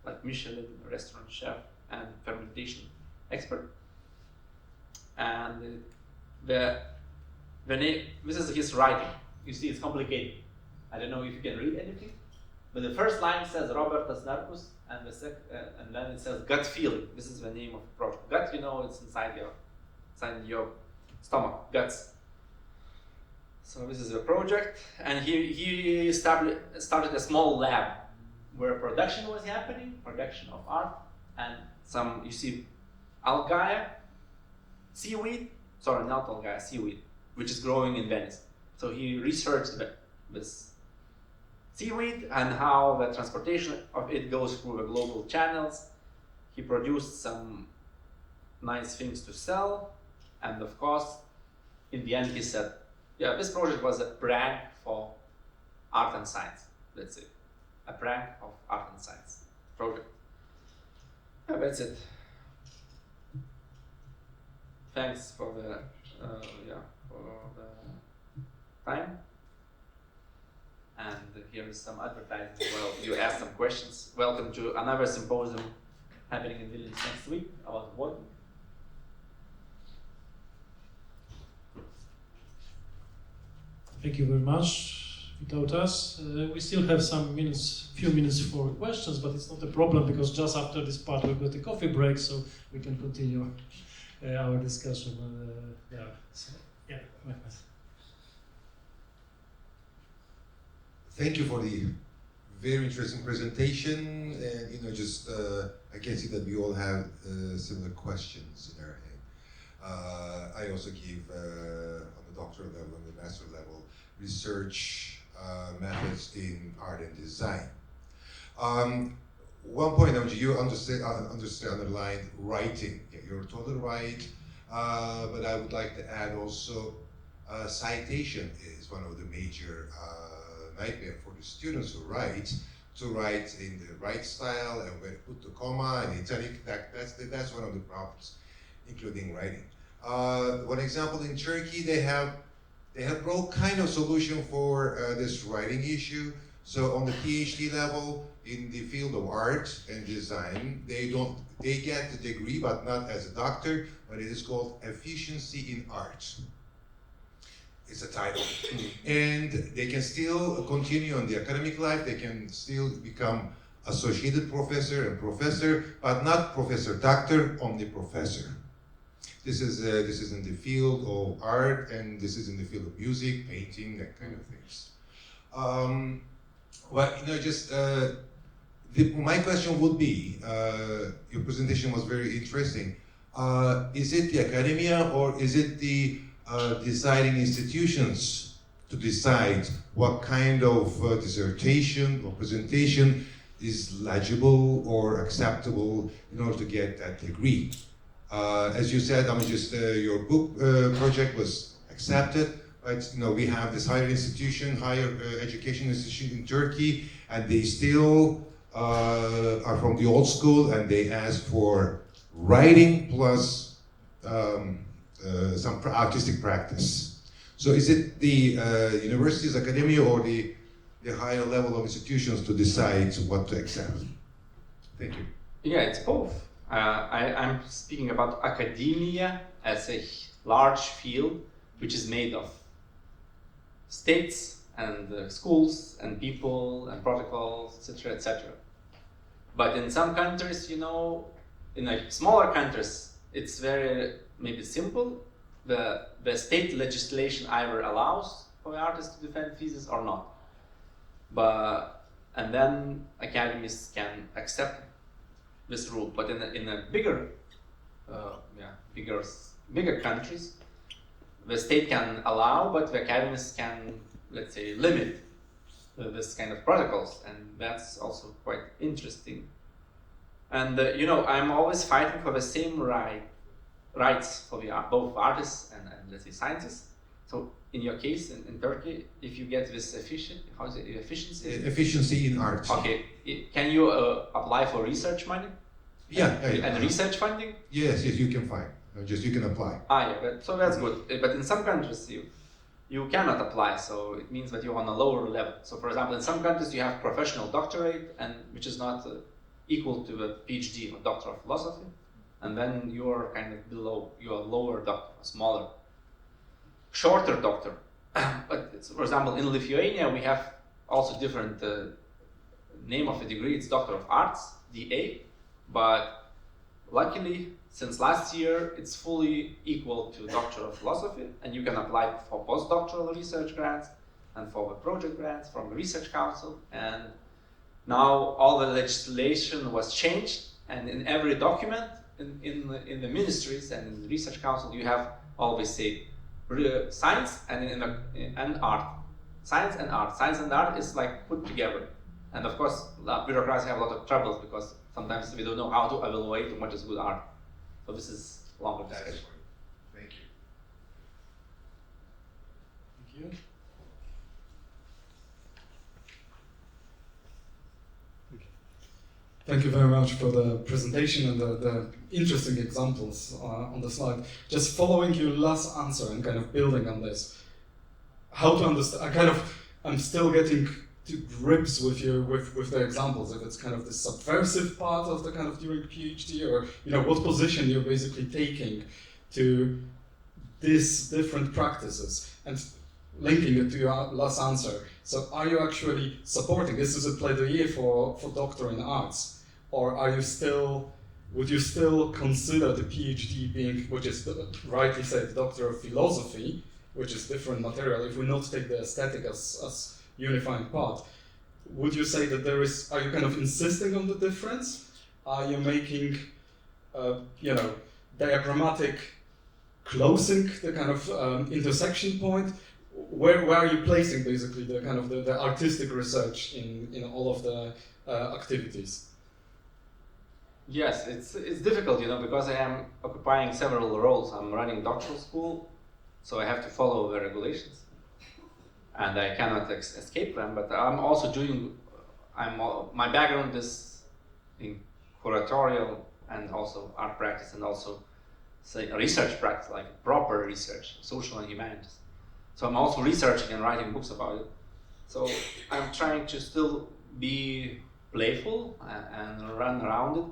[SPEAKER 1] like Michelin restaurant chef and fermentation expert. And the name, this is his writing. You see, it's complicated. I don't know if you can read anything, but the first line says Robertas Narkus, and and then it says gut feeling. This is the name of the project. Gut, it's inside your stomach, guts. So this is the project, and he started a small lab where production was happening, production of art, and some, you see, seaweed, which is growing in Venice. So he researched this seaweed and how the transportation of it goes through the global channels. He produced some nice things to sell, and of course, in the end he said, yeah, this project was a prank for art and science, let's say. A prank of art and science project. Yeah, that's it. Thanks for the time. And here is some advertising as well. You asked some questions. Welcome to another symposium happening in Vilnius next week about working.
[SPEAKER 5] Thank you very much, Vytautas. We still have few minutes for questions, but it's not a problem because just after this part we've got a coffee break, so we can continue our discussion.
[SPEAKER 4] Thank you for the very interesting presentation, and I can see that we all have similar questions in our head. I also give on the doctoral level and the master level research methods in art and design. One point you underlined writing. Yeah, you're totally right, but I would like to add also citation is one of the major nightmare for the students who write, to write in the right style and where to put the comma and italic. That's one of the problems, including writing. One example, in Turkey, they have brought kind of solution for this writing issue. So on the PhD level, in the field of art and design, they get the degree, but not as a doctor, but it is called efficiency in art. It's a title. And they can still continue on the academic life, they can still become associated professor and professor, but not professor doctor, only professor. This is in the field of art, and this is in the field of music, painting, that kind of things. My question would be, your presentation was very interesting. Is it the academia or is it the deciding institutions to decide what kind of dissertation or presentation is legible or acceptable in order to get that degree? As you said, your book project was accepted, but we have this higher education institution in Turkey, and they still are from the old school, and they ask for writing plus some artistic practice. So is it the universities, academia, or the higher level of institutions to decide what to accept? Thank you.
[SPEAKER 1] Yeah, it's both. I'm speaking about academia as a large field which is made of states and schools and people and protocols, etc., etc. But in some countries, in smaller countries, it's very maybe simple. The state legislation either allows for the artist to defend thesis or not. And then academies can accept this rule. But in a bigger countries, the state can allow, but the academies can, let's say, limit this kind of protocols, and that's also quite interesting. And I'm always fighting for the same rights for both artists and let's say scientists. So in your case, in Turkey, if you get this efficiency?
[SPEAKER 4] Efficiency in art.
[SPEAKER 1] Okay, can you apply for research money?
[SPEAKER 4] Yeah.
[SPEAKER 1] And research funding?
[SPEAKER 4] Yes, you can find. You can apply.
[SPEAKER 1] So that's good. But in some countries, you cannot apply, so it means that you're on a lower level. So for example, in some countries you have professional doctorate, and which is not equal to a PhD or Doctor of Philosophy, and then you're kind of below, you're a lower doctor, a smaller, shorter doctor. But for example, in Lithuania we have also different name of the degree. It's Doctor of Arts, DA, but luckily, since last year, it's fully equal to Doctor of Philosophy, and you can apply for postdoctoral research grants and for the project grants from the Research Council. And now all the legislation was changed, and in every document in the ministries and in the Research Council, you have always say science and art. Science and art. Science and art is like put together. And of course, bureaucrats have a lot of troubles because sometimes we don't know how to evaluate what is good art. So this is longer discussion.
[SPEAKER 4] Thank you.
[SPEAKER 5] Thank you.
[SPEAKER 6] Thank you very much for the presentation and the interesting examples on the slide. Just following your last answer and kind of building on this, how to understand, I'm still getting to grips with the examples, if it's kind of the subversive part of the kind of during PhD, or what position you're basically taking to these different practices, and linking it to your last answer. So are you actually supporting, this is a plaidoyer for doctor in arts, or would you still consider the PhD being, which is rightly said, Doctor of Philosophy, which is different material, if we not take the aesthetic as unifying part, would you say that are you kind of insisting on the difference? Are you making, diagrammatic closing the kind of intersection point? Where are you placing basically the kind of the artistic research in all of the activities?
[SPEAKER 1] Yes, it's difficult, because I am occupying several roles. I'm running doctoral school, so I have to follow the regulations, and I cannot escape them. But I'm also my background is in curatorial and also art practice, and also research practice, like proper research, social and humanities. So I'm also researching and writing books about it. So I'm trying to still be playful and run around it.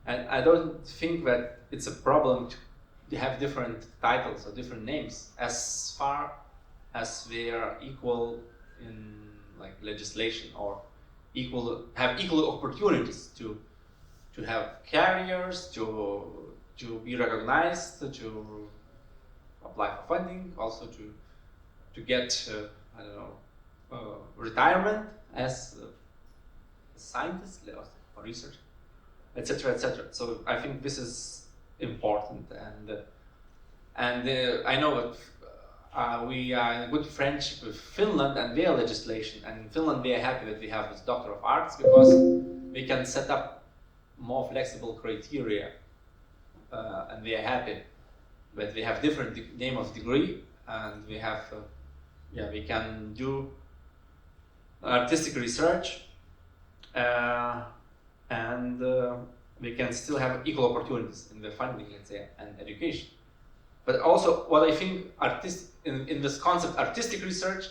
[SPEAKER 1] And I don't think that it's a problem to have different titles or different names, as far as they are equal in like legislation, or have equal opportunities to have careers, to be recognized, to apply for funding, also to get retirement as a scientist or researcher, etc., etc. So I think this is important, and I know that we are in good friendship with Finland and their legislation. And in Finland, they are happy that we have this Doctor of Arts, because we can set up more flexible criteria, and they are happy that we have different name of degree, and we have we can do artistic research, and we can still have equal opportunities in the funding, let's say, and education. But also, what I think in this concept, artistic research,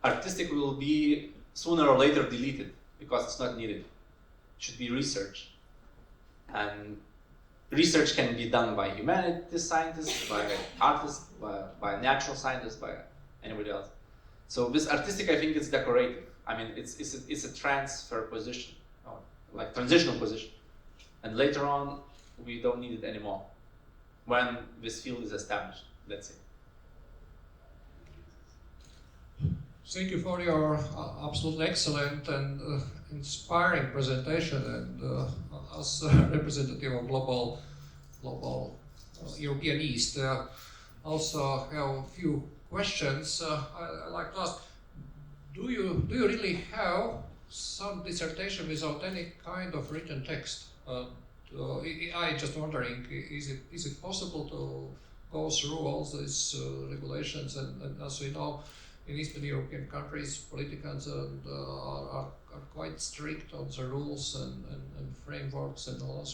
[SPEAKER 1] artistic will be sooner or later deleted because it's not needed. It should be research. And research can be done by humanities scientists, by artists, by natural scientists, by anybody else. So this artistic, I think, is decorative. I mean, it's a transfer position, or like transitional position. And later on, we don't need it anymore when this field is established, let's say.
[SPEAKER 7] Thank you for your absolutely excellent and inspiring presentation. And as a representative of global European East, also have a few questions. I like to ask: Do you really have some dissertation without any kind of written text? I just wondering, is it possible to go through all these regulations? And as we know, in Eastern European countries, politicians are quite strict on the rules and frameworks and all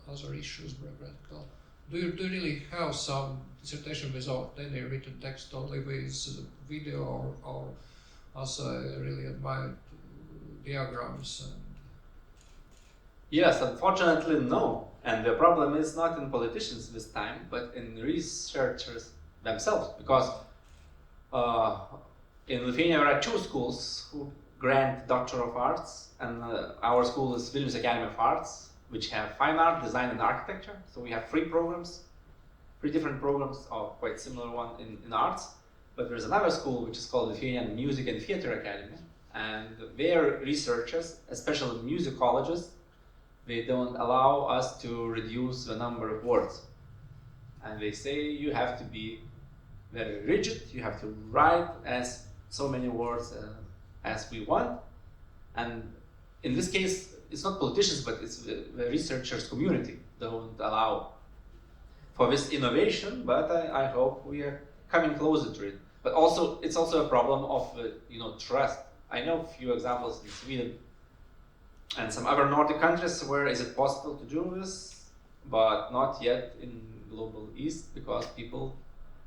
[SPEAKER 7] other issues, bureaucratical. Do you really have some dissertation without any written text, only with video, or as I really admired diagrams?
[SPEAKER 1] Yes, unfortunately, no. And the problem is not in politicians this time, but in researchers themselves. Because in Lithuania, there are two schools Grand Doctor of Arts, and our school is Vilnius Academy of Arts, which have fine art, design, and architecture. So we have three different programs, or quite similar one in arts. But there's another school which is called Lithuanian Music and Theatre Academy, and their researchers, especially musicologists, they don't allow us to reduce the number of words. And they say you have to be very rigid, you have to write as so many words as we want. And in this case, it's not politicians, but it's the researchers community don't allow for this innovation, but I hope we are coming closer to it. But also, it's also a problem of trust. I know a few examples in Sweden and some other Nordic countries where is it possible to do this, but not yet in global East, because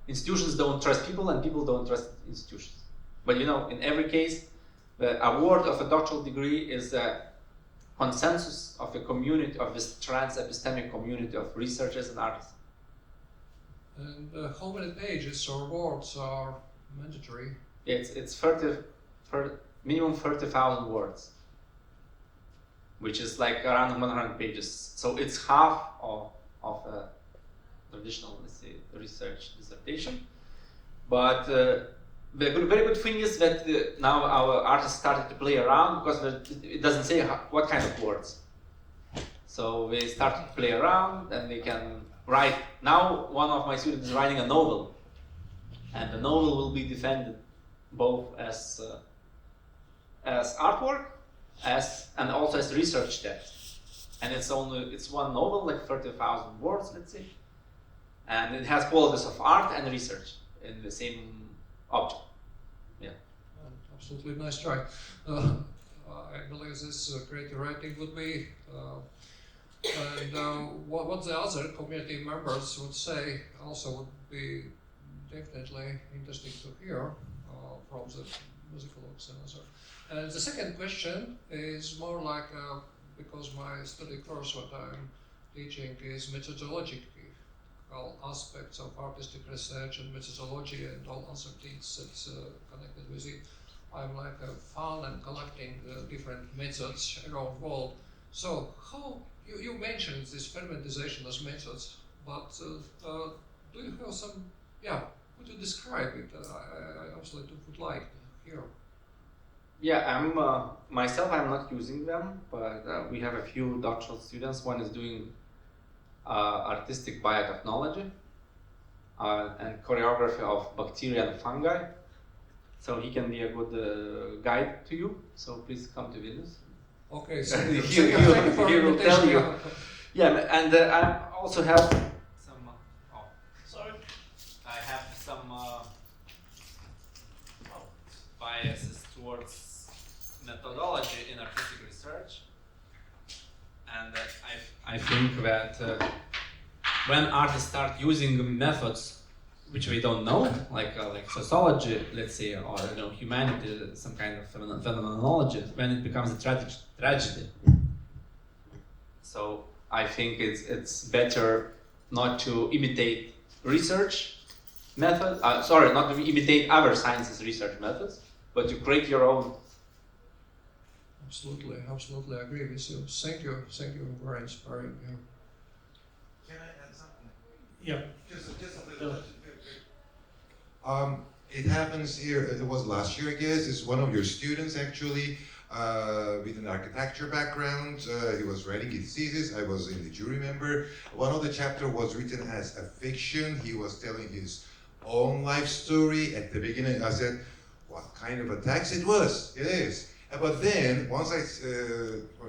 [SPEAKER 1] institutions don't trust people and people don't trust institutions. But in every case, the award of a doctoral degree is a consensus of a community, of this trans-epistemic community of researchers and artists.
[SPEAKER 7] And how many pages or words are mandatory?
[SPEAKER 1] It's minimum 30,000 words, which is like around 100 pages. So it's half of a traditional, let's say, research dissertation. But the very good thing is that now our artists started to play around, because it doesn't say what kind of words. So they started to play around, and they can write. Now one of my students is writing a novel, and the novel will be defended both as artwork and also as research text. And it's one novel, like 30,000 words, let's say, and it has qualities of art and research in the same object. Yeah.
[SPEAKER 7] Absolutely nice try. I believe this creative writing would be, and what the other community members would say also would be definitely interesting to hear from the musicologists and others. And the second question is more like, because my study course, what I'm teaching is methodological aspects of artistic research and methodology and all other things that's connected with it. I'm like fun and collecting different methods around the world. So how, you mentioned this fermentization as methods, but do you have some, could you describe it? I absolutely would like to hear.
[SPEAKER 1] Yeah, myself, I'm not using them, but we have a few doctoral students. One is doing artistic biotechnology and choreography of bacteria and fungi. So he can be a good guide to you. So please come to Vilnius.
[SPEAKER 7] Okay, so
[SPEAKER 1] he will tell you. Yeah, and I also have some. I have some biases towards methodology in artistic research, and I think that when artists start using methods which we don't know, like sociology, let's say, or humanity, some kind of phenomenology, when it becomes a tragedy. So I think it's better not to imitate research methods. Not to imitate other sciences research methods, but to create your own.
[SPEAKER 7] Absolutely, I agree with you. Thank you, very inspiring. Yeah.
[SPEAKER 4] Can I add something?
[SPEAKER 5] Yeah.
[SPEAKER 4] Just a little. It happens here, it was last year, I guess. It's one of your students actually, with an architecture background. He was writing his thesis. I was in the jury member. One of the chapters was written as a fiction. He was telling his own life story. At the beginning, I said, what kind of a text it was? It is. But then, once I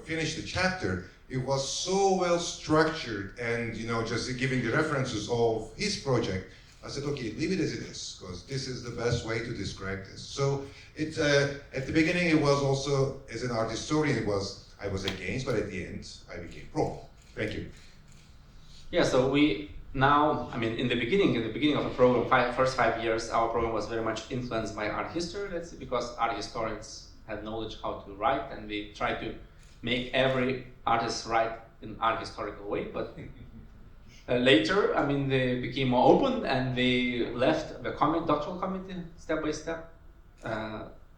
[SPEAKER 4] finished the chapter, it was so well structured and, just giving the references of his project. I said, okay, leave it as it is, because this is the best way to describe this. So it, at the beginning, it was also, as an art historian, I was against, but at the end, I became pro. Thank you.
[SPEAKER 1] Yeah, so we now, in the beginning of the program, first 5 years, our program was very much influenced by art history, let's say, because art historians had knowledge how to write, and they tried to make every artist write in art historical way, but later, they became more open and they left the doctoral committee step by step.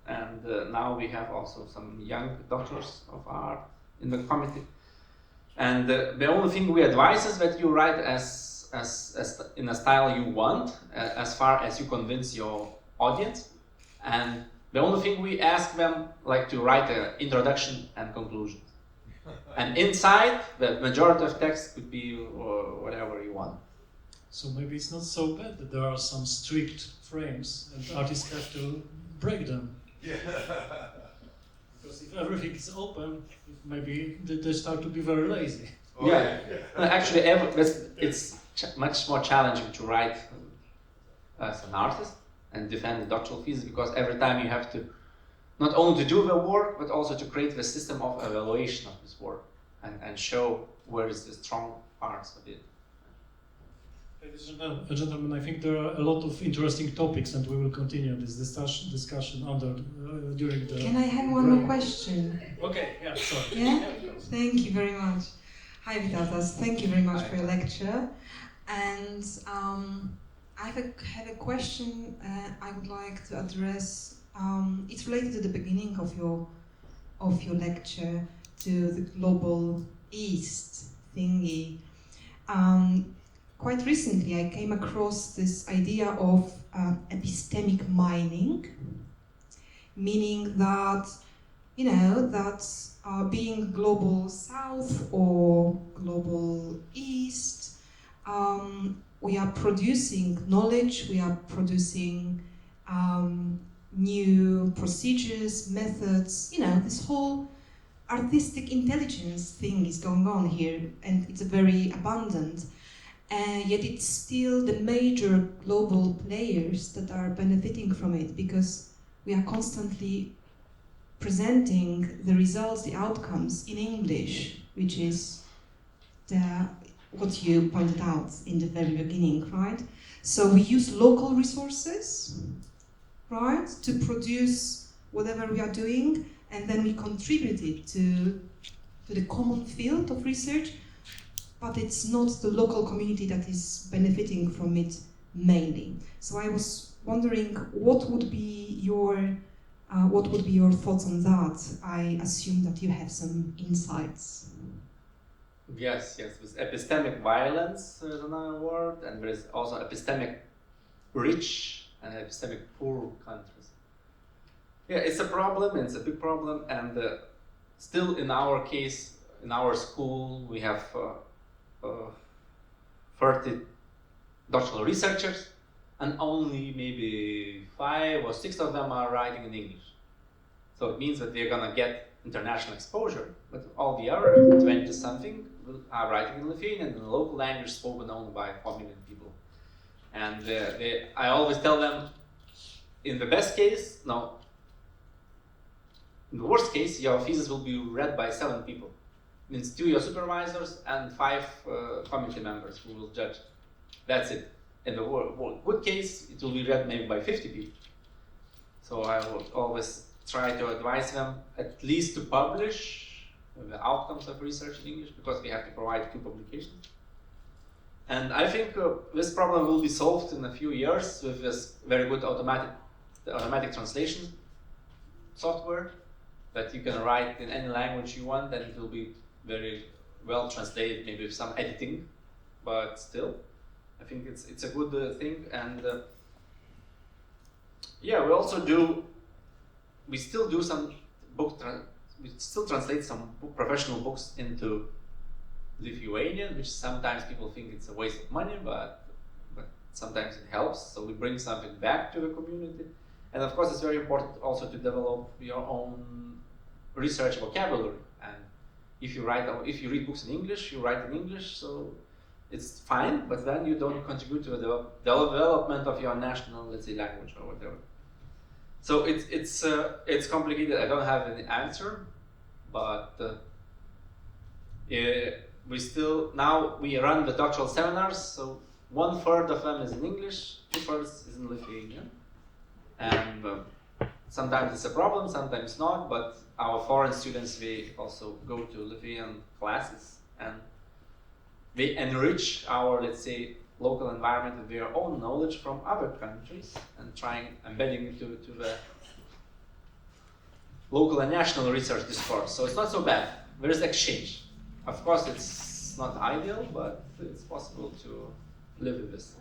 [SPEAKER 1] and now we have also some young doctors of art in the committee. And the only thing we advise is that you write as in a style you want, as far as you convince your audience. And the only thing we ask them, like, to write an introduction and conclusion. And inside, the majority of text could be whatever you want.
[SPEAKER 5] So maybe it's not so bad that there are some strict frames and artists have to break them.
[SPEAKER 4] Yeah.
[SPEAKER 5] Because if everything is open, maybe they start to be very lazy.
[SPEAKER 4] Oh,
[SPEAKER 1] Yeah. Actually, it's much more challenging to write as an artist and defend the doctoral thesis, because every time you have to not only to do the work, but also to create the system of evaluation of this work and show where is the strong parts of it.
[SPEAKER 5] Ladies and gentlemen, I think there are a lot of interesting topics, and we will continue this discussion during the.
[SPEAKER 8] Can I have one more question?
[SPEAKER 5] Okay, yeah, sorry.
[SPEAKER 8] Yeah? Thank you very much. Hi, Vytautas. Thank you very much for your lecture. And I have a question I would like to address. It's related to the beginning of your lecture, to the global East thingy. Quite recently, I came across this idea of epistemic mining, meaning that, being global South or global East, we are producing knowledge, we are producing new procedures, methods, this whole artistic intelligence thing is going on here, and it's very abundant. Yet it's still the major global players that are benefiting from it, because we are constantly presenting the results, the outcomes in English, which is what you pointed out in the very beginning, right? So we use local resources, right, to produce whatever we are doing, and then we contribute it to the common field of research, but it's not the local community that is benefiting from it mainly. So I was wondering, what would be your thoughts on that? I assume that you have some insights.
[SPEAKER 1] Yes. With epistemic violence is another word, and there is also epistemic rich and epistemic poor countries. Yeah, it's a problem, it's a big problem, and still in our case, in our school, we have 30 doctoral researchers, and only maybe 5 or 6 of them are writing in English. So it means that they're gonna get international exposure, but all the other 20-something are writing in Lithuanian, in the local language spoken only by 4 million people. And I always tell them, in the best case, no. In the worst case, your thesis will be read by 7 people. Means 2 your supervisors and 5 committee members who will judge. That's it. In the good case, it will be read maybe by 50 people. So I will always try to advise them at least to publish the outcomes of research in English, because we have to provide 2 publications. And I think this problem will be solved in a few years with this very good automatic translation software that you can write in any language you want, and it will be very well translated, maybe with some editing, but still, I think it's a good thing. And we still do some we still translate some professional books into Lithuanian, which sometimes people think it's a waste of money, but sometimes it helps. So we bring something back to the community, and of course, it's very important also to develop your own research vocabulary. And if you read books in English, you write in English, so it's fine, but then you don't contribute to the development of your national, let's say, language or whatever. So it's complicated. I don't have any answer, but we run the doctoral seminars. So 1/3 of them is in English, 2/3 is in Lithuanian, and sometimes it's a problem, sometimes not. But our foreign students, they also go to Lithuanian classes, and they enrich our, let's say, local environment with their own knowledge from other countries, and trying embedding it to local and national research discourse. So it's not so bad. There is exchange. Of course, it's not ideal, but it's possible to live with this.